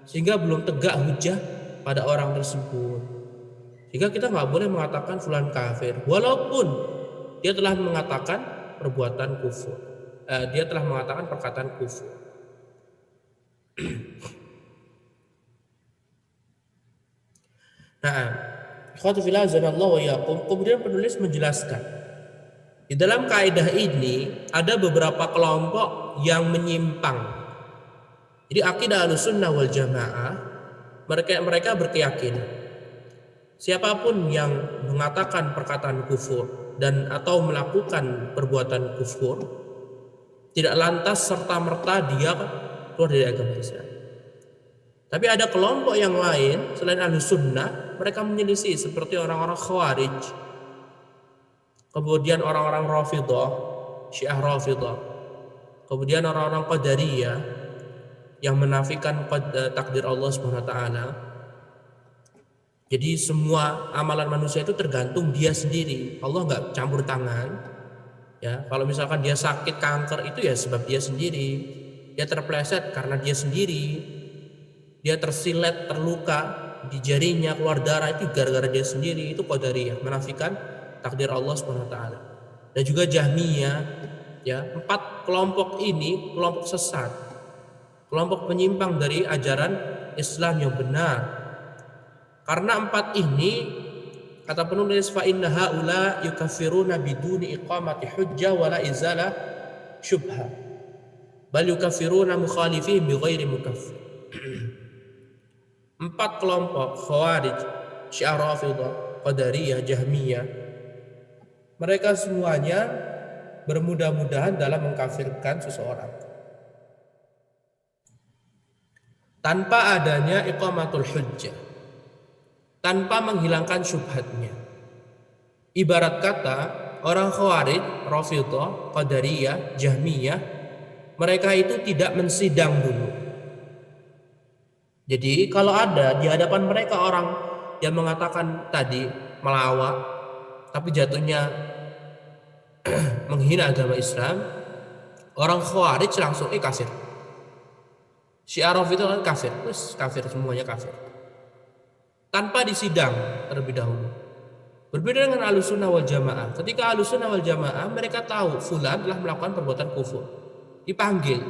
sehingga belum tegak hujah pada orang tersebut. Sehingga kita nggak boleh mengatakan fulan kafir, walaupun dia telah mengatakan perbuatan kufur, dia telah mengatakan perkataan kufur. Nah, ikhwatu fillah azanallahu wa iyyakum, kemudian penulis menjelaskan di dalam kaidah ini ada beberapa kelompok yang menyimpang. Jadi akidah Ahlussunnah wal Jamaah, mereka berkeyakinan siapapun yang mengatakan perkataan kufur dan atau melakukan perbuatan kufur tidak lantas serta-merta dia keluar dari agama Islam. Tapi ada kelompok yang lain selain Ahlussunnah, mereka menyelisih seperti orang-orang Khawarij, kemudian orang-orang Rafidhah, Syiah Rafidhah, kemudian orang-orang Qadariyah yang menafikan takdir Allah Subhanahu wa taala. Jadi semua amalan manusia itu tergantung dia sendiri. Allah nggak campur tangan. Ya, kalau misalkan dia sakit kanker itu ya sebab dia sendiri. Dia terpleset karena dia sendiri. Dia tersilet, terluka di jarinya, keluar darah itu gara-gara dia sendiri. Itu Qadariyah, menafikan takdir Allah Subhanahu wa taala. Dan juga Jahmiyah, ya, 4 kelompok ini kelompok sesat. Kelompok penyimpang dari ajaran Islam yang benar. Karena 4 ini, kata penulis, fa inna haula yukaffiruna biduni iqamati hujjah wala izalah syubha bal yukaffiruna mukhalifihim bighairi mukaffir. 4 kelompok Khawarij, Syiah Rafidhah, Qadariyah, Jahmiyah, mereka semuanya bermudah-mudahan dalam mengkafirkan seseorang tanpa adanya iqamatul hujjah, tanpa menghilangkan syubhatnya. Ibarat kata orang Khawarij, Rafidhah, Qadariyah, Jahmiyah, mereka itu tidak mensidang dulu. Jadi kalau ada di hadapan mereka orang yang mengatakan tadi melawak, tapi jatuhnya menghina agama Islam, orang Khawarij langsung kafir. Syiah Rafidhah kafir, terus kafir, semuanya kafir, tanpa disidang terlebih dahulu. Berbeda dengan Ahlussunnah wal Jamaah. Ketika Ahlussunnah wal Jamaah, mereka tahu fulan telah melakukan perbuatan kufur, dipanggil,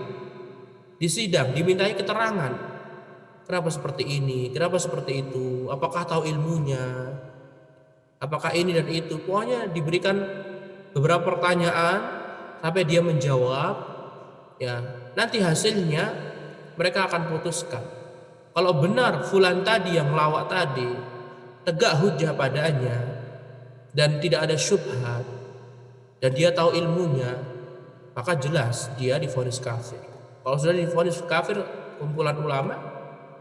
disidang, dimintai keterangan. Kenapa seperti ini? Kenapa seperti itu? Apakah tahu ilmunya? Apakah ini dan itu? Pokoknya diberikan beberapa pertanyaan sampai dia menjawab. Ya, nanti hasilnya mereka akan putuskan. Kalau benar fulan tadi yang melawak tadi, tegak hujah padanya dan tidak ada syubhat dan dia tahu ilmunya, maka jelas dia divonis kafir. Kalau sudah divonis kafir kumpulan ulama,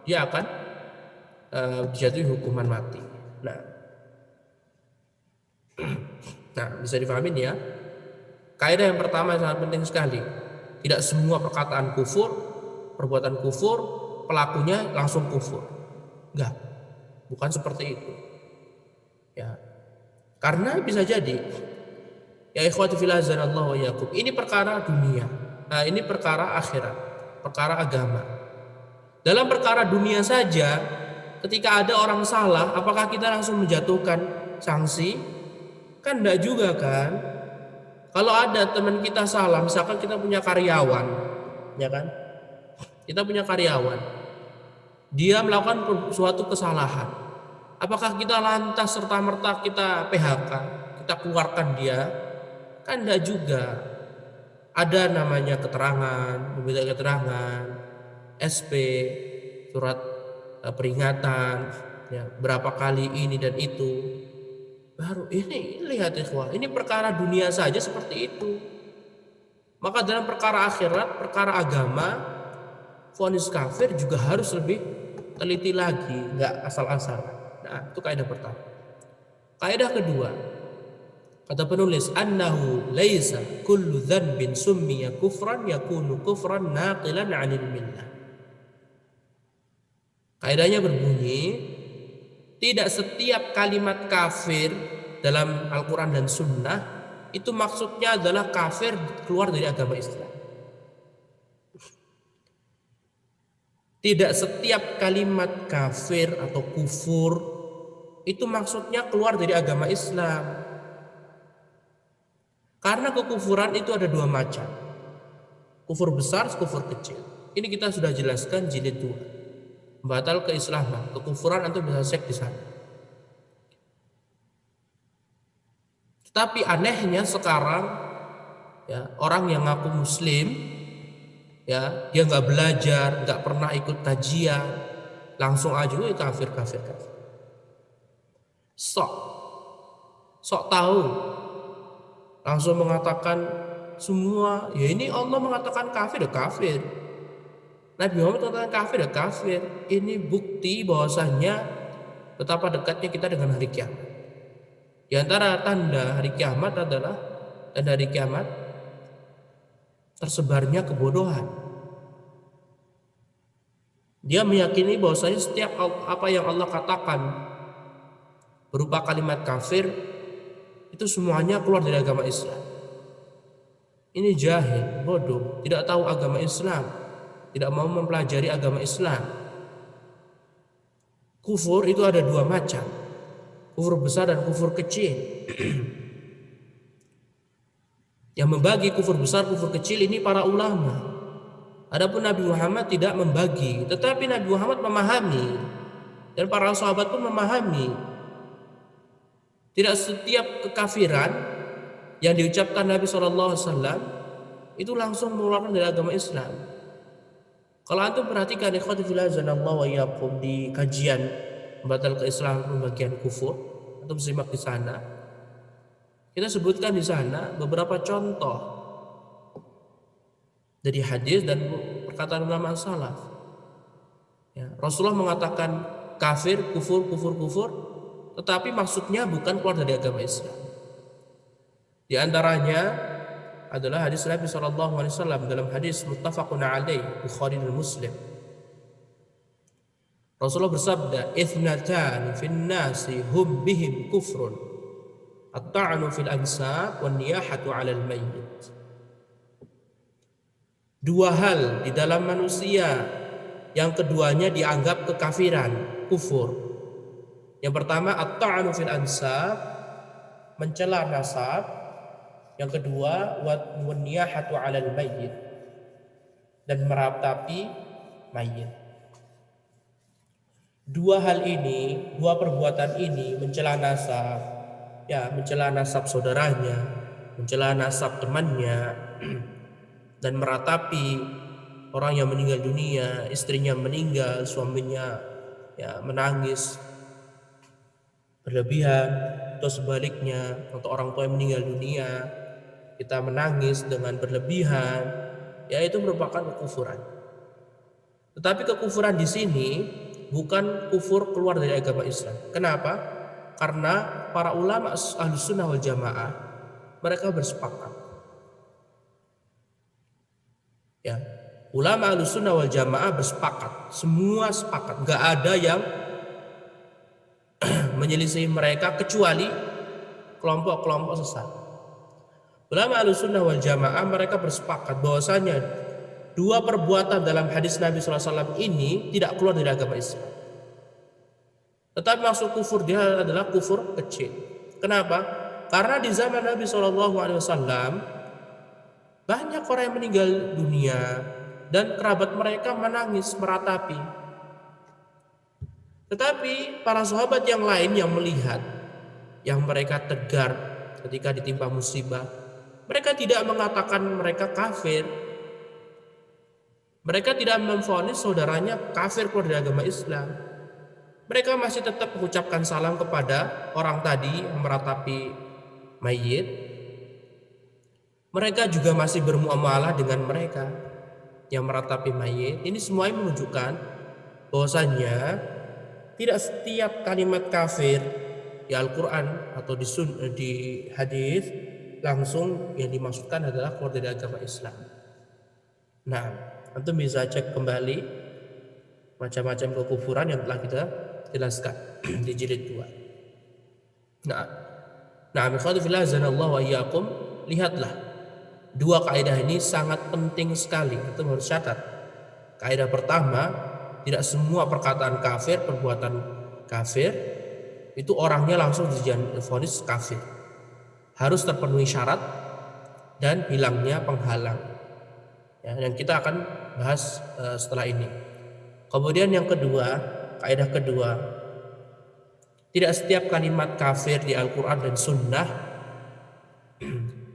dia akan dijatuhi hukuman mati. Nah, bisa dipahamin ya. Kaidah yang pertama sangat penting sekali. Tidak semua perkataan kufur, perbuatan kufur, pelakunya langsung kufur. Enggak, bukan seperti itu. Ya, karena bisa jadi, ya ikhwati fillah azanallahu wa iyyakum, ini perkara dunia. Nah, ini perkara akhirat, perkara agama. Dalam perkara dunia saja, ketika ada orang salah, apakah kita langsung menjatuhkan sanksi? Kan enggak juga kan? Kalau ada teman kita salah, misalkan kita punya karyawan, ya kan? Kita punya karyawan, dia melakukan suatu kesalahan. Apakah kita lantas serta-merta kita PHK, kita keluarkan dia? Kan enggak juga. Ada namanya keterangan, meminta keterangan, SP, surat peringatan, ya, berapa kali ini dan itu. Baru ini lihat ikhwah, ini perkara dunia saja seperti itu. Maka dalam perkara akhirat, perkara agama, vonis kafir juga harus lebih teliti lagi, nggak asal-asalan. Nah, itu kaidah pertama. Kaidah kedua, Kata penulis, annahu laisa kullu dhanbin summiya kufran yakunu kufran naqilan 'anil millah. Kaidahnya berbunyi, tidak setiap kalimat kafir dalam Al-Quran dan Sunnah itu maksudnya adalah kafir keluar dari agama Islam. Tidak setiap kalimat kafir atau kufur itu maksudnya keluar dari agama Islam. Karena kekufuran itu ada dua macam. Kufur besar, kufur kecil. Ini kita sudah jelaskan jilid 2. Batal keislaman, kekufuran antum bisa cek di sana. Tetapi anehnya sekarang ya, orang yang ngaku muslim ya, dia nggak belajar, nggak pernah ikut kajian, langsung aja kafir. Sok tahu, langsung mengatakan semua, ya ini Allah mengatakan kafir, ya kafir. Nabi Muhammad mengatakan kafir, ya kafir. Ini bukti bahwasannya betapa dekatnya kita dengan hari kiamat. Di antara tanda hari kiamat adalah tersebarnya kebodohan. Dia meyakini bahwasanya setiap apa yang Allah katakan berupa kalimat kafir itu semuanya keluar dari agama Islam. Ini jahil, bodoh, tidak tahu agama Islam, tidak mau mempelajari agama Islam. Kufur itu ada dua macam, kufur besar dan kufur kecil. Yang membagi kufur besar, kufur kecil ini para ulama. Adapun Nabi Muhammad tidak membagi, tetapi Nabi Muhammad memahami dan para sahabat pun memahami. Tidak setiap kekafiran yang diucapkan Nabi SAW itu langsung mengeluarkan dari agama Islam. Kalau antum perhatikan ikhwati fillah azanallahu wa iyyakum di kajian batal keislaman pembagian kufur, antum simak di sana. Kita sebutkan di sana beberapa contoh dari hadis dan perkataan ulama salaf. Ya, Rasulullah mengatakan kafir, kufur, tetapi maksudnya bukan keluar dari agama Islam. Di antaranya adalah hadis Nabi SAW dalam hadis muttafaqun alaih Bukhari dan Muslim. Rasulullah bersabda, "Ithnatan fin nasi hum bihim kufrun, at-ta'nu fil ansab wan niyahatu 'alal mayyit." Dua hal di dalam manusia yang keduanya dianggap kekafiran, kufur. Yang pertama at-ta'nu fil ansab, mencela nasab. Yang kedua wan niyahatu 'alal mayyit, dan meratapi mayit. Dua hal ini, dua perbuatan ini, mencela nasab, ya mencela nasab saudaranya, mencela nasab temannya, dan meratapi orang yang meninggal dunia, istrinya meninggal, suaminya ya menangis berlebihan, atau sebaliknya untuk orang tua yang meninggal dunia kita menangis dengan berlebihan, ya itu merupakan kekufuran. Tetapi kekufuran di sini bukan kufur keluar dari agama Islam. Kenapa? Karena para ulama Ahlus Sunnah wal Jamaah mereka bersepakat. Ya, ulama Ahlus Sunnah wal Jamaah bersepakat, semua sepakat, nggak ada yang menyelisih mereka kecuali kelompok-kelompok sesat. Ulama Ahlus Sunnah wal Jamaah mereka bersepakat bahwasanya dua perbuatan dalam hadis Nabi SAW ini tidak keluar dari agama Islam. Tetapi maksud kufur dia adalah kufur kecil. Kenapa? Karena di zaman Nabi SAW banyak orang yang meninggal dunia dan kerabat mereka menangis meratapi. Tetapi para sahabat yang lain yang melihat, yang mereka tegar ketika ditimpa musibah, mereka tidak mengatakan mereka kafir. Mereka tidak memvonis saudaranya kafir keluar dari agama Islam. Mereka masih tetap mengucapkan salam kepada orang tadi yang meratapi mayit. Mereka juga masih bermuamalah dengan mereka yang meratapi mayit. Ini semuanya menunjukkan bahwasannya tidak setiap kalimat kafir di Al-Quran atau di hadis, langsung yang dimaksudkan adalah keluar dari agama Islam. Nah, antum bisa cek kembali macam-macam kekufuran yang telah kita jelaskan di jilid 2. Nah, ikhwatifillah azanallahu wa iyyakum, lihatlah dua kaidah ini sangat penting sekali. Itu harus catat. Kaidah pertama, tidak semua perkataan kafir, perbuatan kafir itu orangnya langsung divonis kafir. Harus terpenuhi syarat dan hilangnya penghalang. Ya, dan kita akan bahas setelah ini. Kemudian yang kedua, kaidah kedua, tidak setiap kalimat kafir di Al-Quran dan Sunnah,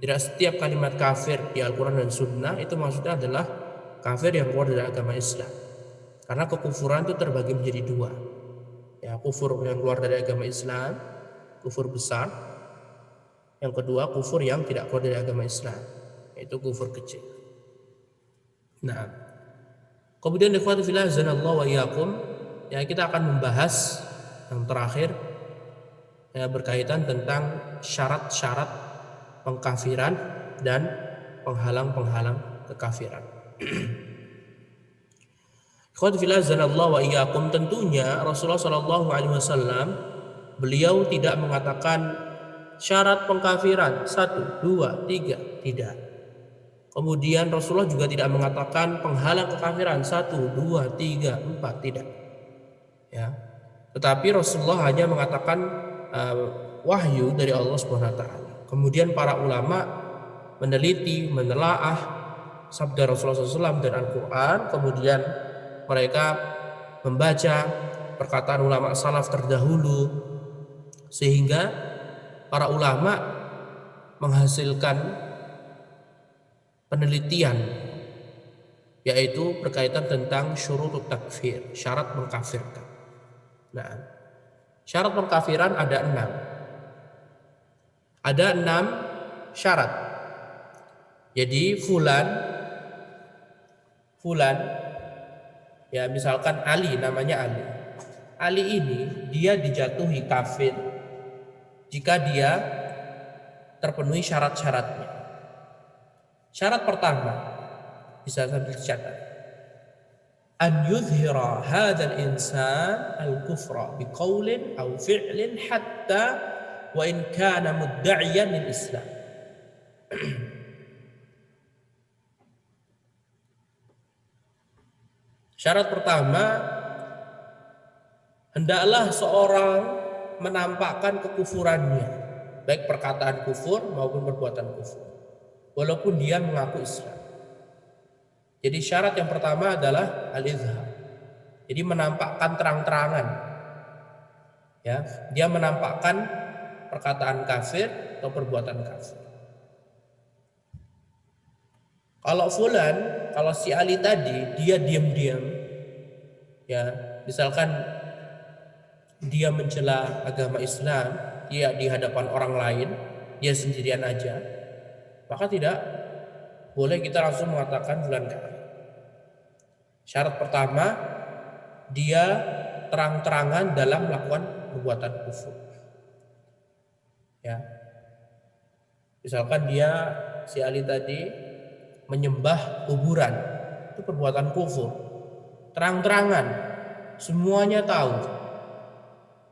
tidak setiap kalimat kafir di Al-Quran dan Sunnah itu maksudnya adalah kafir yang keluar dari agama Islam. Karena kekufuran itu terbagi menjadi dua. Ya, kufur yang keluar dari agama Islam, kufur besar. Yang kedua, kufur yang tidak keluar dari agama Islam, yaitu kufur kecil. Nah, kemudian ikhwati fillah azanallahu wa iyyakum, ya kita akan membahas yang terakhir ya, berkaitan tentang syarat-syarat pengkafiran dan penghalang-penghalang kekafiran. Ikhwati fillah azanallahu wa iyyakum, tentunya Rasulullah sallallahu alaihi wasallam beliau tidak mengatakan syarat pengkafiran 1, 2, 3, tidak. Kemudian Rasulullah juga tidak mengatakan penghalang kekafiran 1, 2, 3, 4, tidak. Ya. Tetapi Rasulullah hanya mengatakan wahyu dari Allah Subhanahu wa taala. Kemudian para ulama meneliti, menelaah sabda Rasulullah SAW dan Al-Quran, kemudian mereka membaca perkataan ulama salaf terdahulu, sehingga para ulama menghasilkan penelitian, yaitu berkaitan tentang syurutut takfir, syarat mengkafirkan. Nah, syarat pengkafiran ada 6. Ada 6 syarat. Jadi fulan ya, misalkan Ali, namanya Ali. Ali ini dia dijatuhi kafir jika dia terpenuhi syarat-syaratnya. Syarat pertama, bisa sambil dicatat, an yuzhira hadzal insan al-kufra biqaulin aw fi'lin hatta wa in kana mudda'iyan lil Islam. Syarat pertama, hendaklah seorang menampakkan kekufurannya, baik perkataan kufur maupun perbuatan kufur, walaupun dia mengaku Islam. Jadi syarat yang pertama adalah al-izhar. Jadi menampakkan terang-terangan. Ya, dia menampakkan perkataan kafir atau perbuatan kafir. Kalau fulan, kalau si Ali tadi, dia diam-diam. Ya, misalkan dia mencela agama Islam, dia di hadapan orang lain, dia sendirian aja, maka tidak boleh kita langsung mengatakan fulan kafir. Syarat pertama, dia terang-terangan dalam melakukan perbuatan kufur. Ya, misalkan dia, si Ali tadi, menyembah kuburan, itu perbuatan kufur, terang-terangan, semuanya tahu.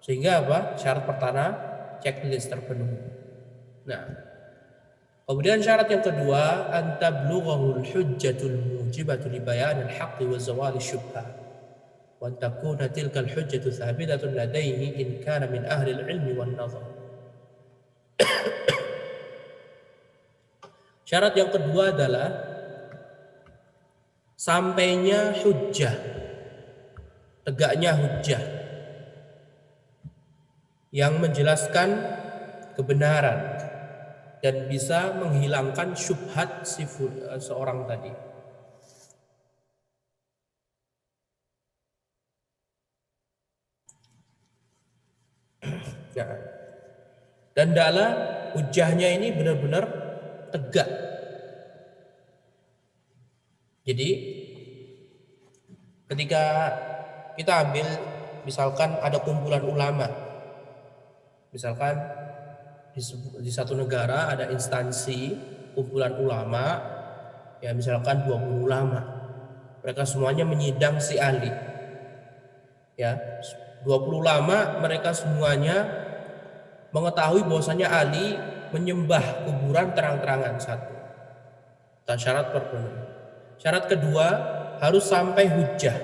Sehingga apa? Syarat pertama, checklist terpenuhi. Nah, kemudian syarat yang kedua, an tablughahul hujjatul mujibatu li bayanil haqqi wa zawali syubhah wa an takuna tilkal hujjatu thabitatun ladaihi in kana min ahli al-ilmi wan nazar. Syarat yang kedua adalah sampainya hujjah, tegaknya hujjah yang menjelaskan kebenaran dan bisa menghilangkan syubhat seorang tadi. Ya. Dan hendaklah hujjahnya ini benar-benar tegak. Jadi ketika kita ambil, misalkan ada kumpulan ulama, Misalkan di satu negara ada instansi kumpulan ulama, ya misalkan 20 ulama, mereka semuanya menyidang si Ali, ya 20 ulama, mereka semuanya mengetahui bahwasanya Ali menyembah kuburan terang-terangan. Satu, syarat terpenuhi. Syarat kedua, harus sampai hujjah.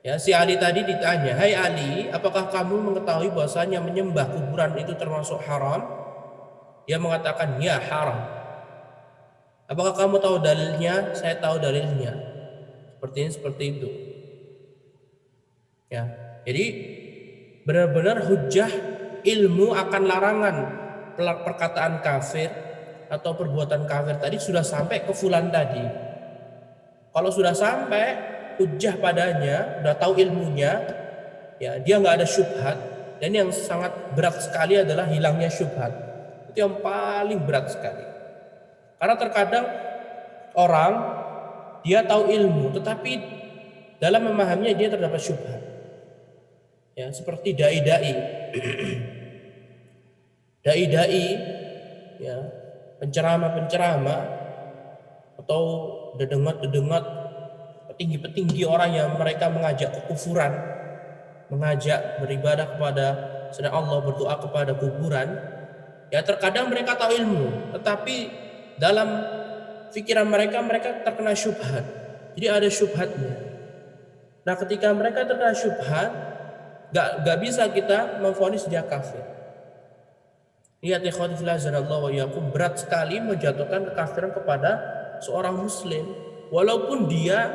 Ya, si Ali tadi ditanya, "Hai Ali, apakah kamu mengetahui bahwasanya menyembah kuburan itu termasuk haram?" Dia mengatakan, "Ya, haram." "Apakah kamu tahu dalilnya?" "Saya tahu dalilnya." Seperti ini, seperti itu. Ya. Jadi benar-benar hujjah ilmu akan larangan perkataan kafir atau perbuatan kafir tadi sudah sampai ke fulan tadi. Kalau sudah sampai hujjah padanya, sudah tahu ilmunya, ya dia nggak ada syubhat. Dan yang sangat berat sekali adalah hilangnya syubhat. Itu yang paling berat sekali. Karena terkadang orang dia tahu ilmu, tetapi dalam memahaminya dia terdapat syubhat. Ya, seperti dai-dai, dai-dai, ya, penceramah-penceramah atau dedengat-dedengat petinggi-petinggi orang yang mereka mengajak kekufuran, mengajak beribadah kepada selain Allah, berdoa kepada kuburan. Ya terkadang mereka tahu ilmu, tetapi dalam pikiran mereka terkena syubhat. Jadi ada syubhatnya. Nah ketika mereka terkena syubhat, gak bisa kita memvonis dia kafir. Lihat ikhwati fillah azanallahu wa iyyakum, berat sekali menjatuhkan kekafiran kepada seorang muslim, walaupun dia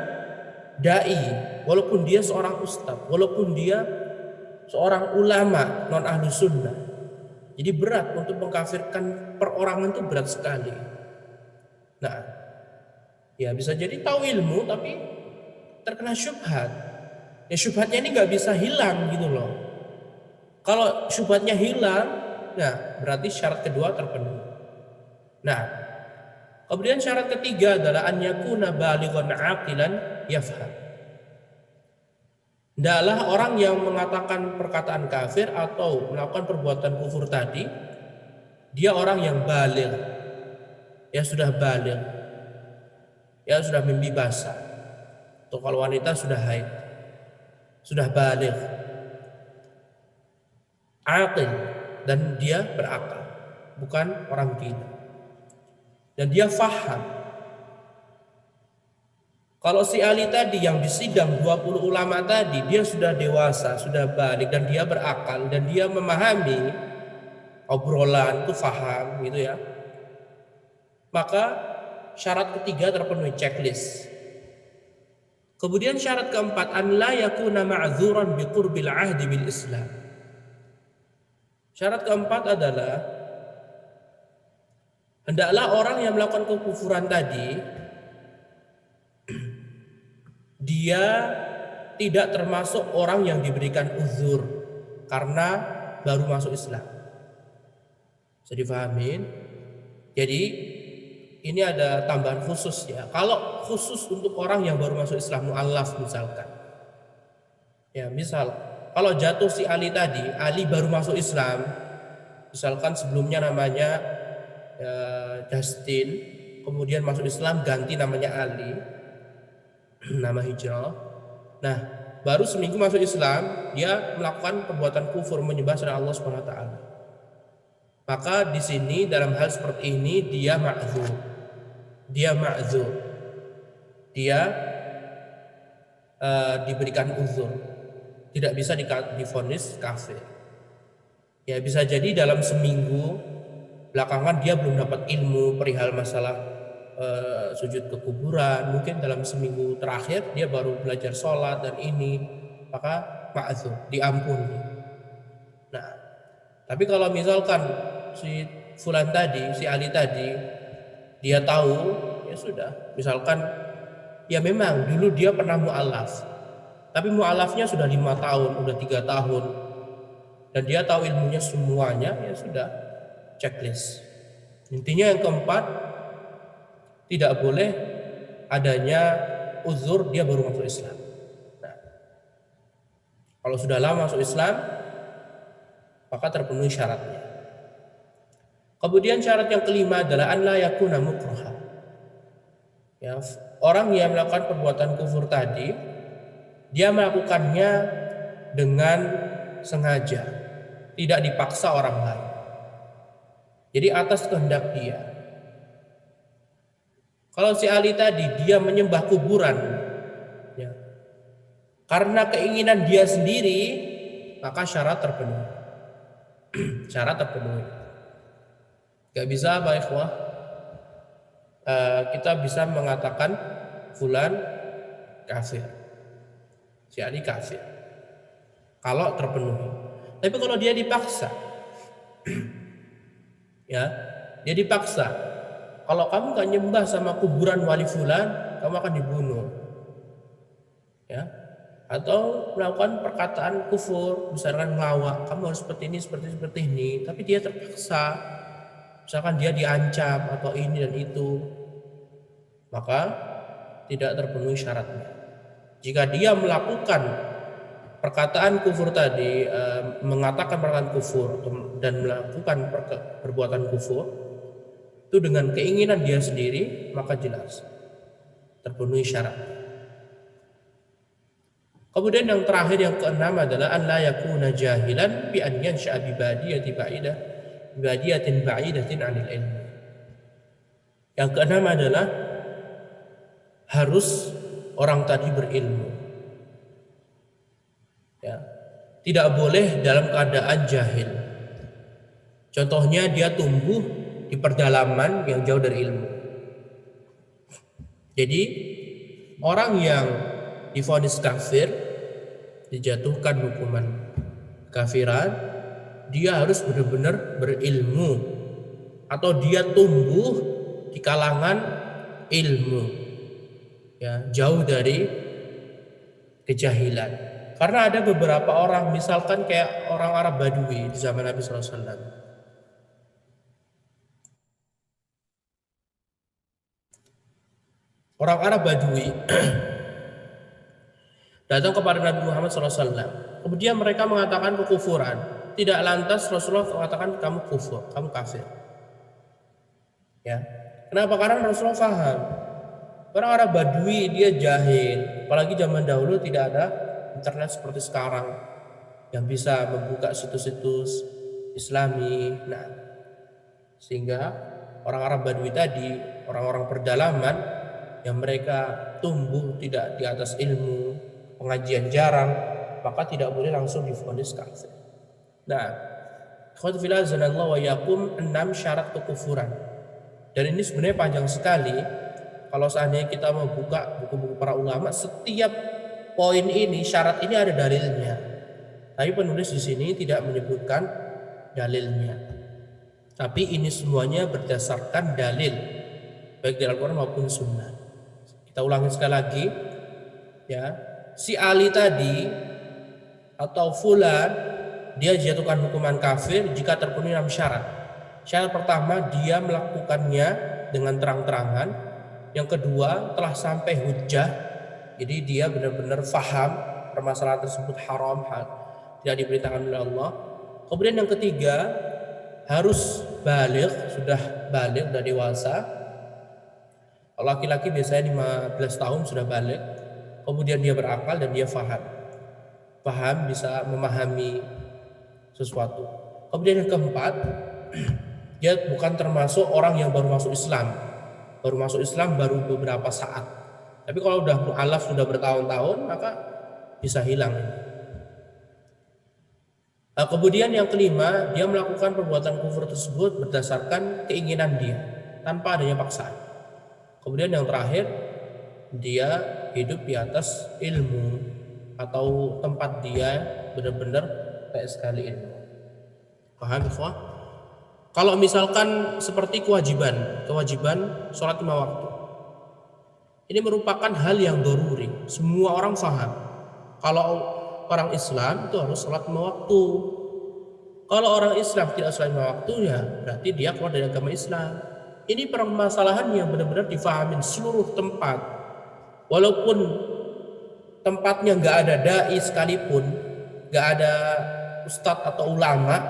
dai, walaupun dia seorang ustadz, walaupun dia seorang ulama non ahlu sunnah. Jadi berat untuk mengkafirkan perorangan itu berat sekali. Nah, ya bisa jadi tahu ilmu tapi terkena syubhat. Ya syubhatnya ini nggak bisa hilang gitu loh. Kalau syubhatnya hilang, nah berarti syarat kedua terpenuhi. Nah, kemudian syarat ketiga adalah an yakuna balighan aqilan yafham. Hendaklah orang yang mengatakan perkataan kafir atau melakukan perbuatan kufur tadi, dia orang yang baligh, ya sudah baligh, ya sudah mimpi basah, atau kalau wanita sudah haid, sudah baligh, aqil, dan dia berakal, bukan orang gila, dan dia faham. Kalau si Ali tadi yang disidang 20 ulama tadi, dia sudah dewasa, sudah balik, dan dia berakal, dan dia memahami obrolan itu, faham gitu ya. Maka syarat ketiga terpenuhi, checklist. Kemudian syarat keempat, an la yakuna ma'dzuran biqurbil ahdi bil Islam. Syarat keempat adalah hendaklah orang yang melakukan kekufuran tadi dia tidak termasuk orang yang diberikan uzur karena baru masuk Islam. Bisa difahamin? Jadi ini ada tambahan khusus ya. Kalau khusus untuk orang yang baru masuk Islam, mu'allaf misalkan. Ya misal kalau jatuh si Ali tadi, Ali baru masuk Islam, misalkan sebelumnya namanya Justin, kemudian masuk Islam ganti namanya Ali, nama hijrah. Nah, baru seminggu masuk Islam, dia melakukan perbuatan kufur, menyembah selain Allah Subhanahu wa taala. Maka di sini dalam hal seperti ini dia ma'dzur. Dia ma'dzur. Dia diberikan uzur. Tidak bisa divonis kafir. Ya bisa jadi dalam seminggu belakangan dia belum dapat ilmu perihal masalah sujud ke kuburan, mungkin dalam seminggu terakhir dia baru belajar sholat dan ini, maka ma'dzur, diampuni. Nah, tapi kalau misalkan si fulan tadi, si Ali tadi, dia tahu, ya sudah, misalkan ya memang dulu dia pernah mu'alaf, tapi mu'alafnya sudah 5 tahun, udah 3 tahun, dan dia tahu ilmunya semuanya, ya sudah, checklist. Intinya yang keempat, tidak boleh adanya uzur dia baru masuk Islam. Nah, kalau sudah lama masuk Islam, maka terpenuhi syaratnya. Kemudian syarat yang kelima adalah an la yakuna mukraha. Ya, orang yang melakukan perbuatan kufur tadi, dia melakukannya dengan sengaja, tidak dipaksa orang lain. Jadi atas kehendak dia. Kalau si Ali tadi dia menyembah kuburan, ya, karena keinginan dia sendiri, maka syarat terpenuhi. Syarat terpenuhi. Gak bisa apa ikhwah? Kita bisa mengatakan fulan kafir, si Ali kafir, kalau terpenuhi. Tapi kalau dia dipaksa, ya, dia dipaksa, kalau kamu gak nyembah sama kuburan wali fulan, kamu akan dibunuh, ya, atau melakukan perkataan kufur, misalkan ngelawak, kamu harus seperti ini, tapi dia terpaksa, misalkan dia diancam atau ini dan itu, maka tidak terpenuhi syaratnya. Jika dia melakukan perkataan kufur tadi, mengatakan perkataan kufur dan melakukan perbuatan kufur itu dengan keinginan dia sendiri, maka jelas terpenuhi syarat. Kemudian yang terakhir, yang keenam adalah an la yakuna jahilan bi an yansha'a bi badiyatin ba'idatin 'anil ilm. Yang keenam adalah harus orang tadi berilmu. Ya, tidak boleh dalam keadaan jahil. Contohnya dia tumbuh di pedalaman yang jauh dari ilmu. Jadi orang yang divonis kafir, dijatuhkan hukuman kafiran, dia harus benar-benar berilmu atau dia tumbuh di kalangan ilmu, ya, jauh dari kejahilan. Karena ada beberapa orang, misalkan kayak orang Arab Badui di zaman Nabi SAW. Orang Arab Badui datang kepada Nabi Muhammad SAW. Kemudian mereka mengatakan kekufuran. Tidak lantas Rasulullah mengatakan kamu kufur, kamu kafir. Ya, kenapa? Karena Rasulullah paham. Orang Arab Badui dia jahil, apalagi zaman dahulu tidak ada internet seperti sekarang yang bisa membuka situs-situs Islami. Nah, sehingga orang Arab Badui tadi, orang-orang pedalaman yang mereka tumbuh tidak di atas ilmu, pengajian jarang, maka tidak boleh langsung divonis kafir. Nah, ikhwatu fillah azanallahu wa iyyakum, 6 syarat kekufuran. Dan ini sebenarnya panjang sekali. Kalau seandainya kita mau buka buku-buku para ulama, setiap poin ini, syarat ini ada dalilnya. Tapi penulis di sini tidak menyebutkan dalilnya. Tapi ini semuanya berdasarkan dalil, baik di Al-Quran maupun Sunnah. Kita ulangi sekali lagi, ya. Si Ali tadi atau fulan, dia dijatuhkan hukuman kafir jika terpenuhi 6 syarat. Syarat pertama, dia melakukannya dengan terang-terangan. Yang kedua, telah sampai hujjah, jadi dia benar-benar faham permasalahan tersebut haram, tidak diberitakan oleh Allah. Kemudian yang ketiga, harus baligh, sudah dewasa. Laki-laki biasanya 15 tahun sudah baligh. Kemudian dia berakal dan dia paham, bisa memahami sesuatu. Kemudian yang keempat, dia bukan termasuk orang yang baru masuk Islam baru beberapa saat. Tapi kalau udah mu'alaf, sudah bertahun-tahun, maka bisa hilang. Nah, kemudian yang kelima, dia melakukan perbuatan kufur tersebut berdasarkan keinginan dia, tanpa adanya paksaan. Kemudian yang terakhir, dia hidup di atas ilmu atau tempat dia benar-benar kayak sekali ilmu. Paham ikhwah? Kalau misalkan seperti kewajiban sholat 5 waktu, ini merupakan hal yang daruri. Semua orang paham. Kalau orang Islam itu harus sholat 5 waktu. Kalau orang Islam tidak sholat 5 waktu, ya berarti dia keluar dari agama Islam. Ini permasalahan yang benar-benar difahamin seluruh tempat. Walaupun tempatnya nggak ada dai sekalipun, nggak ada ustadz atau ulama,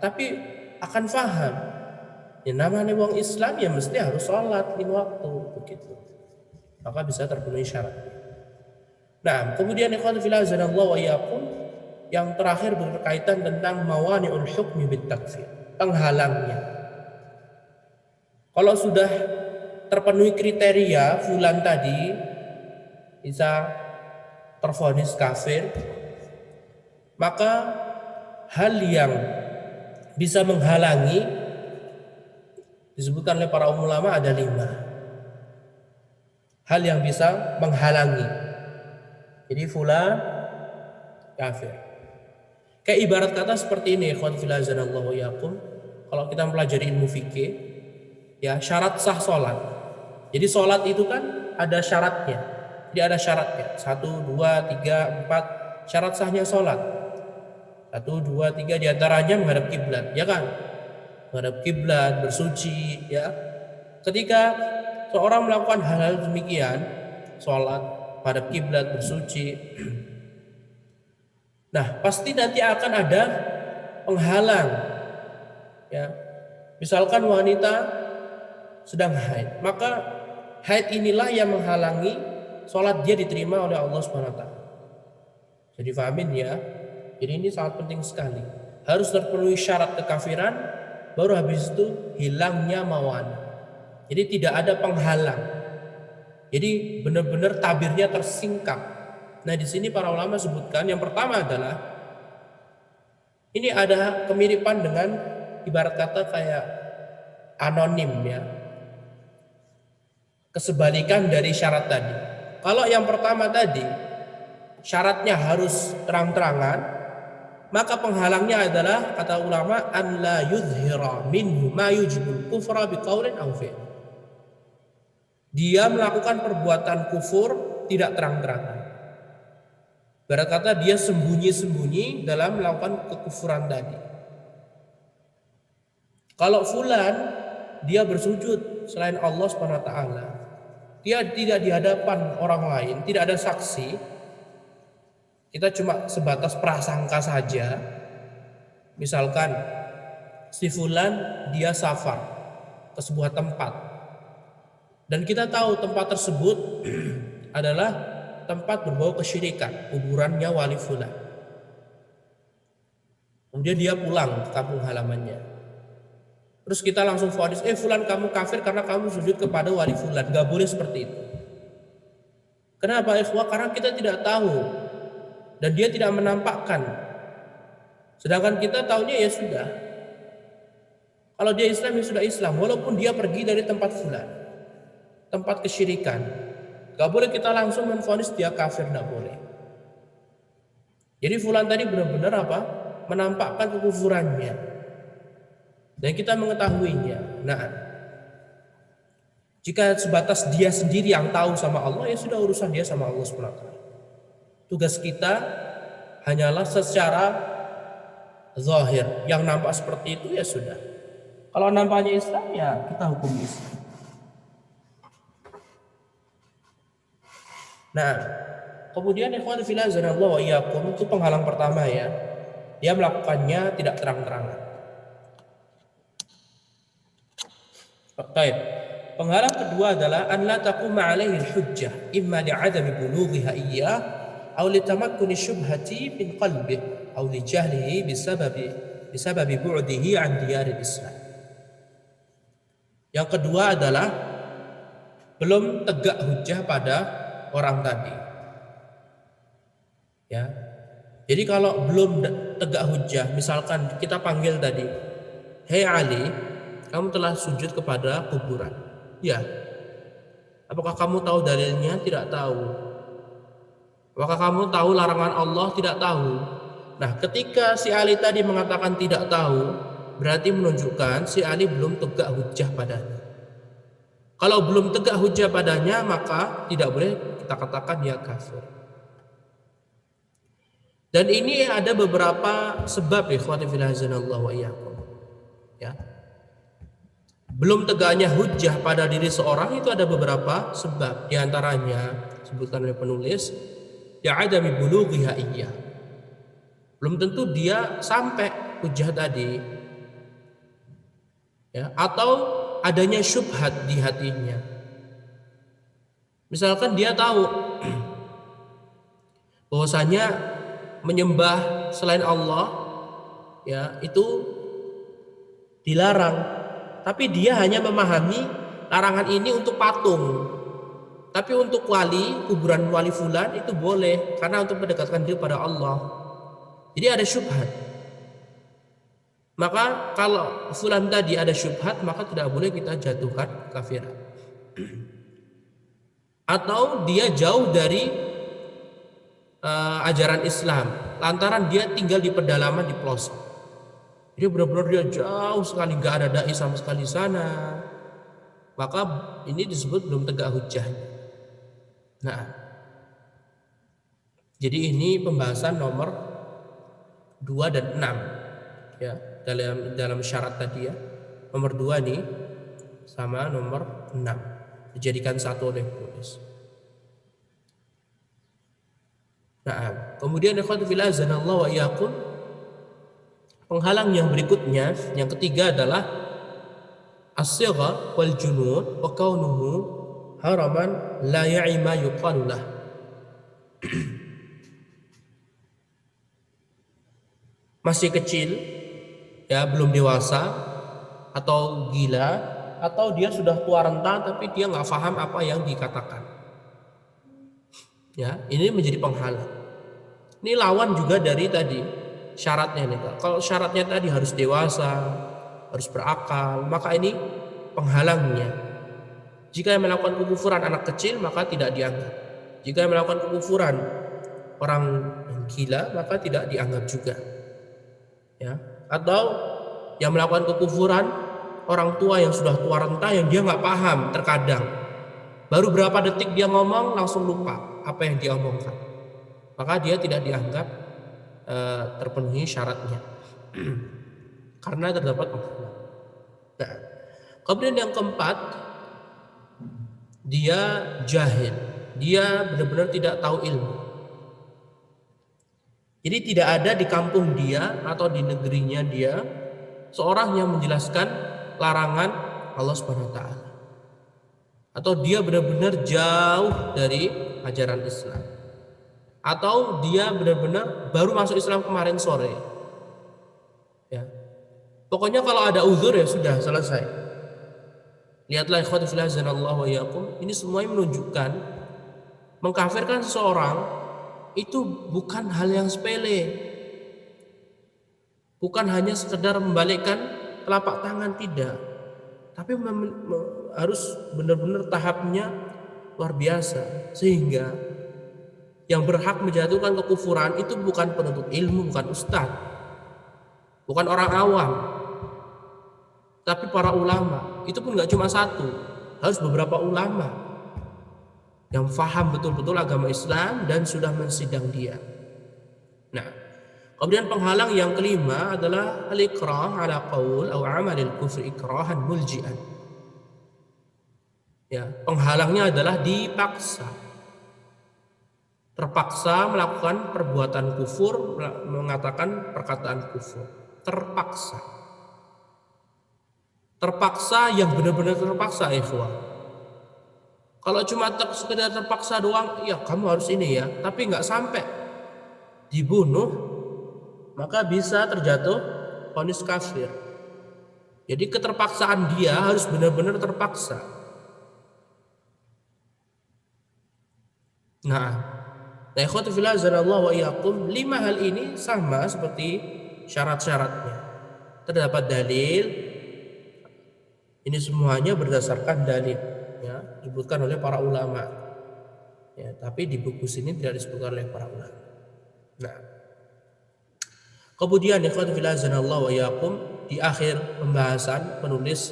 tapi akan faham. Ya namanya wong Islam ya mesti harus sholat 5 waktu begitu. Maka bisa terpenuhi syarat. Nah, kemudian ikhwan fillah azanallahu wa iyyakum, yang terakhir berkaitan tentang mawani'ul hukmi bit takfir, penghalangnya. Kalau sudah terpenuhi kriteria fulan tadi bisa tervonis kafir, maka hal yang bisa menghalangi disebutkan oleh para ulama ada 5 hal yang bisa menghalangi. Jadi fulan kafir. Kayak ibarat kata seperti ini, ikhwan fillah azanallahu wa iyyakum. Kalau kita mempelajari ilmu fikih, ya syarat sah sholat. Jadi sholat itu kan ada syaratnya. Jadi ada syaratnya 1, 2, 3, 4 syarat sahnya sholat. 1, 2, 3 diantaranya menghadap kiblat, ya kan? Menghadap kiblat, bersuci, ya. Ketika seorang melakukan hal-hal demikian, sholat, menghadap kiblat, bersuci, nah pasti nanti akan ada penghalang, ya. Misalkan wanita sedang haid, maka haid inilah yang menghalangi sholat dia diterima oleh Allah SWT. Jadi fahamin ya. Jadi ini sangat penting sekali. Harus terpenuhi syarat kekafiran, baru habis itu hilangnya mawani. Jadi tidak ada penghalang. Jadi benar-benar tabirnya tersingkap. Nah di sini para ulama sebutkan yang pertama adalah ini ada kemiripan dengan ibarat kata kayak anonim, ya. Kesebalikan dari syarat tadi. Kalau yang pertama tadi syaratnya harus terang-terangan, maka penghalangnya adalah kata ulama an la yuzhira minhu ma yujibul kufra biqaulin aw fi'l. Dia melakukan perbuatan kufur tidak terang-terangan. Ibarat kata dia sembunyi-sembunyi dalam melakukan kekufuran tadi. Kalau fulan dia bersujud selain Allah SWT, dia tidak di hadapan orang lain, tidak ada saksi, kita cuma sebatas prasangka saja. Misalkan si fulan dia safar ke sebuah tempat, dan kita tahu tempat tersebut adalah tempat berbau kesyirikan, kuburannya wali fulan. Kemudian dia pulang ke kampung halamannya. Terus kita langsung vonis, fulan kamu kafir karena kamu sujud kepada wali fulan. Gak boleh seperti itu. Kenapa ikhwah? Karena kita tidak tahu dan dia tidak menampakkan. Sedangkan kita tahunya ya sudah. Kalau dia Islam ya sudah Islam, walaupun dia pergi dari tempat fulan, tempat kesyirikan. Gak boleh kita langsung menvonis dia kafir, gak boleh. Jadi fulan tadi benar-benar apa? Menampakkan kekufurannya. Dan kita mengetahuinya. Nah, jika sebatas dia sendiri yang tahu sama Allah, ya sudah urusan dia sama Allah SWT. Tugas kita hanyalah secara zahir. Yang nampak seperti itu ya sudah. Kalau nampaknya Islam ya kita hukum Islam. Nah, kemudian ikhwan fillah azanallahu wa iyyakum, itu penghalang pertama ya. Dia melakukannya tidak terang-terangan. Baik. Penghalang kedua adalah an la taquma alaihi al-hujjah imma li'adami bulughiha iyyah aw litamakkuni syubhati min qalbihi aw li jahlihi bisababi bu'dihi an diyaril Islam. Yang kedua adalah belum tegak hujjah pada orang tadi. Ya. Jadi kalau belum tegak hujjah, misalkan kita panggil tadi, "Hei Ali, kamu telah sujud kepada kuburan." Ya. Apakah kamu tahu dalilnya? Tidak tahu. Apakah kamu tahu larangan Allah? Tidak tahu. Nah, ketika si Ali tadi mengatakan tidak tahu, berarti menunjukkan si Ali belum tegak hujjah padanya. Kalau belum tegak hujjah padanya, maka tidak boleh kita katakan dia kafir. Dan ini ada beberapa sebab, ikhwati fillah azanallahu wa iyyakum. Ya. Belum tegaknya hujjah pada diri seorang itu ada beberapa sebab. Di antaranya disebutkan oleh penulis, ya adami bulughiha iyyah. belum tentu dia sampai hujjah tadi, ya, atau adanya syubhat di hatinya. Misalkan dia tahu bahwasanya menyembah selain Allah, ya, itu dilarang, tapi dia hanya memahami larangan ini untuk patung. Tapi untuk wali, kuburan wali fulan itu boleh karena untuk mendekatkan diri pada Allah. Jadi ada syubhat. Maka kalau fulan tadi ada syubhat, maka tidak boleh kita jatuhkan kafiran. Atau dia jauh dari ajaran Islam, lantaran dia tinggal di pedalaman di pelosok. Jadi benar-benar dia jauh sekali, nggak ada dai sama sekali sana. Maka ini disebut belum tegak hujjahnya. Nah, jadi ini pembahasan nomor 2 dan 6, ya, dalam syarat tadi, ya. Nomor 2 nih sama nomor 6 dijadikan satu oleh penulis. Nah, kemudian ikhwatu fillah azanallahu wa iyyakum, penghalang yang berikutnya, yang ketiga adalah as-sigha wal junud wa kaunuhu haraman la ya'ima yuqalu lah. Masih kecil, ya, belum dewasa, atau gila, atau dia sudah tua renta tapi dia nggak paham apa yang dikatakan, ya, ini menjadi penghalang. Ini lawan juga dari tadi syaratnya nih. Kalau syaratnya tadi harus dewasa, harus berakal, maka ini penghalangnya. Jika yang melakukan kekufuran anak kecil maka tidak dianggap. Jika yang melakukan kekufuran orang yang gila maka tidak dianggap juga, ya. Atau yang melakukan kekufuran orang tua yang sudah tua renta, yang dia nggak paham, terkadang baru berapa detik dia ngomong langsung lupa apa yang dia omongkan, maka dia tidak dianggap terpenuhi syaratnya karena terdapat penghalang. Nah, kemudian yang keempat, dia jahil, dia benar-benar tidak tahu ilmu. Jadi tidak ada di kampung dia atau di negerinya dia seorang yang menjelaskan larangan Allah Subhanahu wa taala. Atau dia benar-benar jauh dari ajaran Islam. Atau dia benar-benar baru masuk Islam kemarin sore. Ya. Pokoknya kalau ada uzur ya sudah selesai. Lihatlah ikhwati fillah azanallahu wa iyyakum, ini semuanya menunjukkan mengkafirkan seseorang itu bukan hal yang sepele. Bukan hanya sekedar membalikkan telapak tangan, tidak. Tapi harus benar-benar tahapnya luar biasa. Sehingga yang berhak menjatuhkan kekufuran itu bukan penuntut ilmu, bukan ustadz, bukan orang awam, tapi para ulama. Itu pun gak cuma satu, harus beberapa ulama yang faham betul-betul agama Islam dan sudah mensidang dia. Nah, kemudian penghalang yang kelima adalah al-ikrah ala qaul aw amalil kufri ikrahan muljian. Ya, penghalangnya adalah dipaksa. Terpaksa melakukan perbuatan kufur, mengatakan perkataan kufur. Terpaksa. Terpaksa yang benar-benar terpaksa, ikhwah. Kalau cuma sekedar terpaksa doang, ya kamu harus ini ya, tapi nggak sampai dibunuh, maka bisa terjatuh vonis kafir. Jadi keterpaksaan dia harus benar-benar terpaksa. Nah, ikhwatu fillah azanallahu wa iyyakum, 5 hal ini sama seperti syarat-syaratnya. Terdapat dalil, ini semuanya berdasarkan dalil, ya, disebutkan oleh para ulama, ya, tapi di buku sini tidak disebutkan oleh para ulama. Nah, kemudian ikhwatu fillah azanallahu wa iyyakum, di akhir pembahasan penulis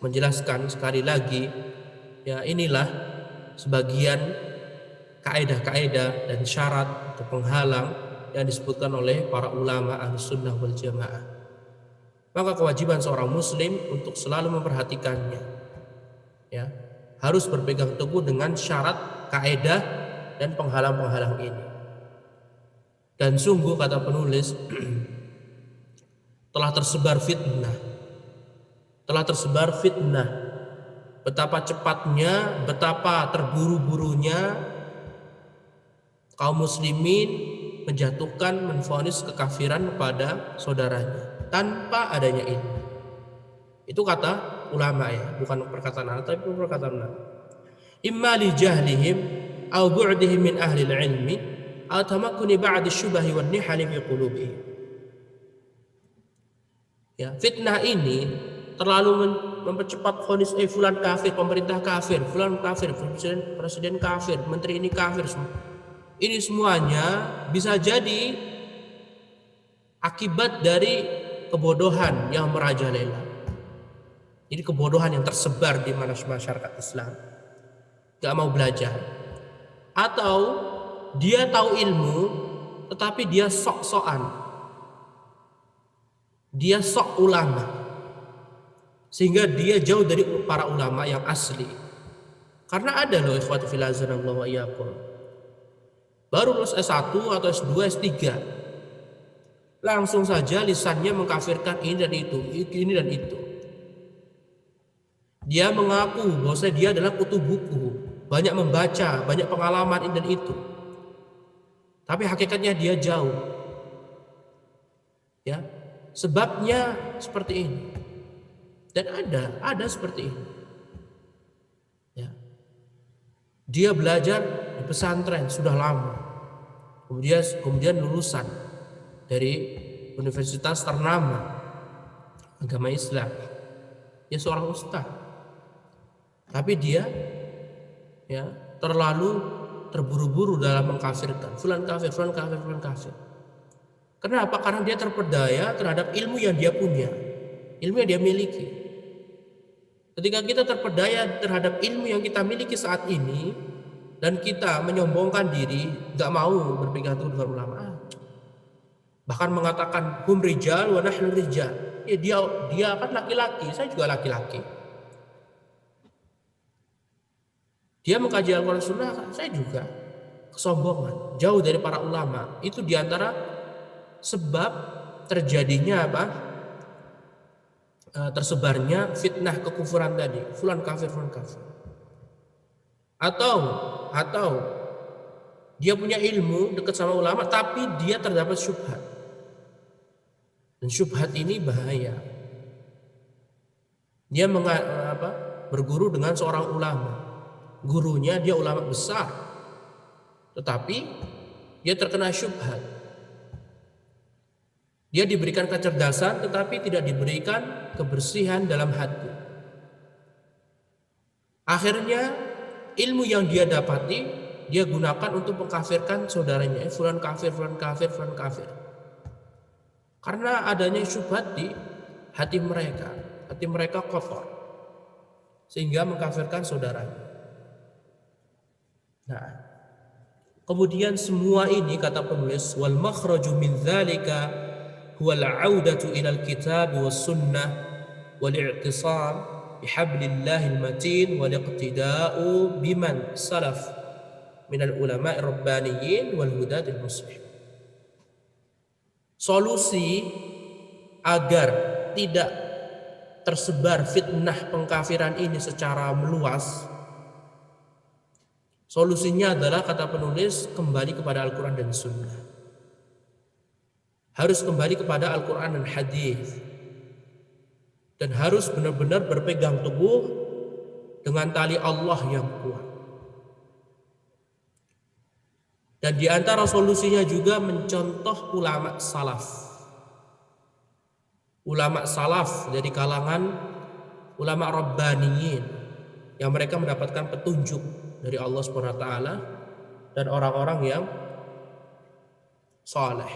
menjelaskan sekali lagi, ya, inilah sebagian kaedah-kaedah dan syarat atau penghalang yang disebutkan oleh para ulama Ahlussunnah wal Jamaah. Maka kewajiban seorang muslim untuk selalu memperhatikannya, ya, harus berpegang teguh dengan syarat, kaedah dan penghalang-penghalang ini. Dan sungguh kata penulis telah tersebar fitnah. Telah tersebar fitnah. Betapa cepatnya, betapa terburu-burunya kaum muslimin menjatuhkan, menvonis kekafiran kepada saudaranya tanpa adanya ilmu. Itu kata ulama ya, bukan perkataan anak, tapi perkataan ulama. Imma li jahlihim aw bu'dihim min ahli al-ilmi aw tamakkuni ba'd asy-syubahi wan nihali fi qulubihim. Ya, fitnah ini terlalu mempercepat vonis fulan kafir, pemerintah kafir, fulan kafir, presiden kafir, menteri ini kafir semua. Ini semuanya bisa jadi akibat dari kebodohan yang merajalela. Jadi kebodohan yang tersebar di masyarakat Islam, gak mau belajar, atau dia tahu ilmu tetapi dia sok-sokan, dia sok ulama, sehingga dia jauh dari para ulama yang asli. Karena ada loh ikhwati fillah azanallahu wa iyyakum, baru lulus S1 atau S2, S3, langsung saja lisannya mengkafirkan ini dan itu, ini dan itu. Dia mengaku bahwa dia adalah kutu buku, banyak membaca, banyak pengalaman ini dan itu. Tapi hakikatnya dia jauh. Ya, sebabnya seperti ini. Dan ada seperti ini. Ya. Dia belajar di pesantren sudah lama. Kemudian lulusan dari universitas ternama agama Islam. Dia seorang ustaz. Tapi dia ya terlalu terburu-buru dalam mengkafirkan fulan kafir, fulan kafir, fulan kafir. Kenapa? Karena dia terpedaya terhadap ilmu yang dia punya, ilmu yang dia miliki. Ketika kita terpedaya terhadap ilmu yang kita miliki saat ini dan kita menyombongkan diri, nggak mau berpegang teguh dengan ulama, bahkan mengatakan hum rijal wa nahnu rijal. Ya, dia kan laki-laki, saya juga laki-laki. Dia mengkaji Al-Quran Sunnah, saya juga. Kesombongan, jauh dari para ulama. Itu diantara sebab terjadinya apa? Tersebarnya fitnah kekufuran tadi. Fulan kafir, fulan kafir. Atau dia punya ilmu dekat sama ulama, tapi dia terdapat syubhat. Dan syubhat ini bahaya. Dia berguru dengan seorang ulama. Gurunya dia ulama besar, tetapi dia terkena syubhat. Dia diberikan kecerdasan tetapi tidak diberikan kebersihan dalam hati. Akhirnya ilmu yang dia dapati dia gunakan untuk mengkafirkan saudaranya, fulan kafir, fulan kafir, fulan kafir. Karena adanya syubhat di hati mereka kotor, sehingga mengkafirkan saudaranya. Nah, kemudian semua ini kata penulis wal makhraju min dzalika huwa al-'audatu ila al-kitab was sunnah wal i'tisam bihablillahil matin wal iqtida'u biman salaf min al-ulama'i rabbaniyyin wal hudatil muslih. Solusi agar tidak tersebar fitnah pengkafiran ini secara meluas, solusinya adalah kata penulis kembali kepada Al-Quran dan Sunnah. Harus kembali kepada Al-Quran dan hadis. Dan harus benar-benar berpegang teguh dengan tali Allah yang kuat. Dan di antara solusinya juga mencontoh ulama salaf. Ulama salaf dari kalangan ulama rabbaniyin yang mereka mendapatkan petunjuk dari Allah SWT dan orang-orang yang saleh.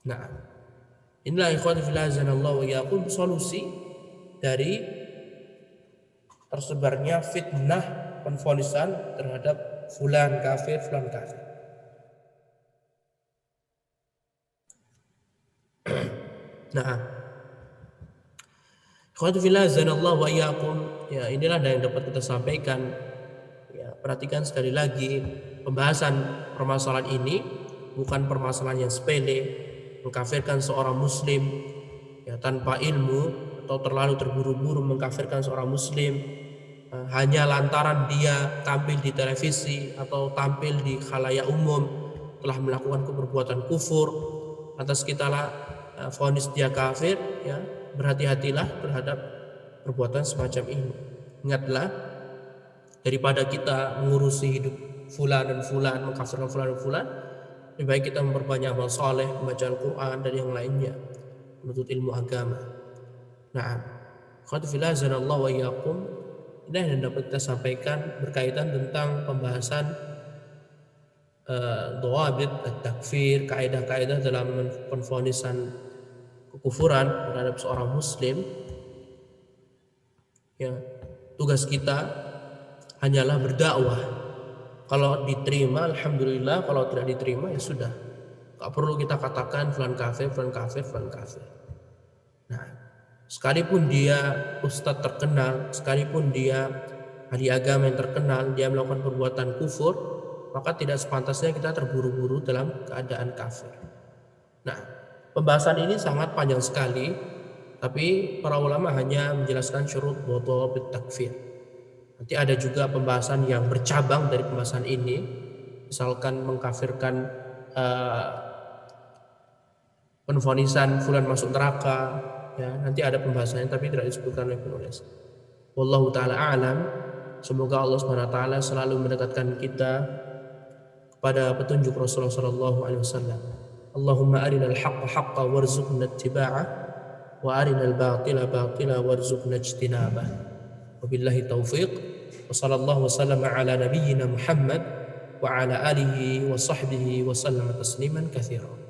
Nah, inilah ikhwan fillah azanallahu wa iyyakum solusi dari tersebarnya fitnah penfonisan terhadap fulan kafir, fulan kafir. Nah, ikhwan fillah azanallahu wa iyyakum, ya inilah yang dapat kita sampaikan. Ya, perhatikan sekali lagi pembahasan permasalahan ini bukan permasalahan yang sepele. Mengkafirkan seorang muslim ya tanpa ilmu atau terlalu terburu-buru mengkafirkan seorang muslim hanya lantaran dia tampil di televisi atau tampil di khalayak umum telah melakukan perbuatan kufur, atas kita lah vonis dia kafir. Ya, berhati-hatilah terhadap perbuatan semacam ini. Ingatlah, daripada kita mengurusi hidup fulan dan fulan, mengkafirkan fulan dan fulan, lebih baik kita memperbanyak amal soleh, membaca Al-Quran dan yang lainnya, menuntut ilmu agama. Nah, khotfillah zanallahu wa iyyakum, ini yang dapat kita sampaikan berkaitan tentang pembahasan dhawabit at-takfir, kaidah-kaidah dalam penfonisan kekufuran terhadap seorang muslim. Ya, tugas kita hanyalah berdakwah. Kalau diterima alhamdulillah, kalau tidak diterima ya sudah. Gak perlu kita katakan fulan kafir, fulan kafir, fulan kafir. Nah, sekalipun dia ustadz terkenal, sekalipun dia ahli agama yang terkenal, dia melakukan perbuatan kufur, maka tidak sepantasnya kita terburu-buru dalam keadaan kafir. Nah, pembahasan ini sangat panjang sekali, tapi para ulama hanya menjelaskan syurut dhawabit takfir. Nanti ada juga pembahasan yang bercabang dari pembahasan ini, misalkan mengkafirkan penfonisan fulan masuk neraka. Ya, nanti ada pembahasannya tapi tidak disebutkan oleh penulis. Wallahu taala a'lam. Semoga Allah Subhanahu wa taala selalu mendekatkan kita kepada petunjuk Rasulullah sallallahu alaihi wasallam. Allahumma arinal haqqa haqqan warzuqna ittiba'ah wa arinal batila batila warzuqna ijtinabah. Wabillahi taufiq. Wa sallallahu wasallama ala nabiyyina Muhammad wa ala alihi wa sahbihi wa sallama tasliman katsiran.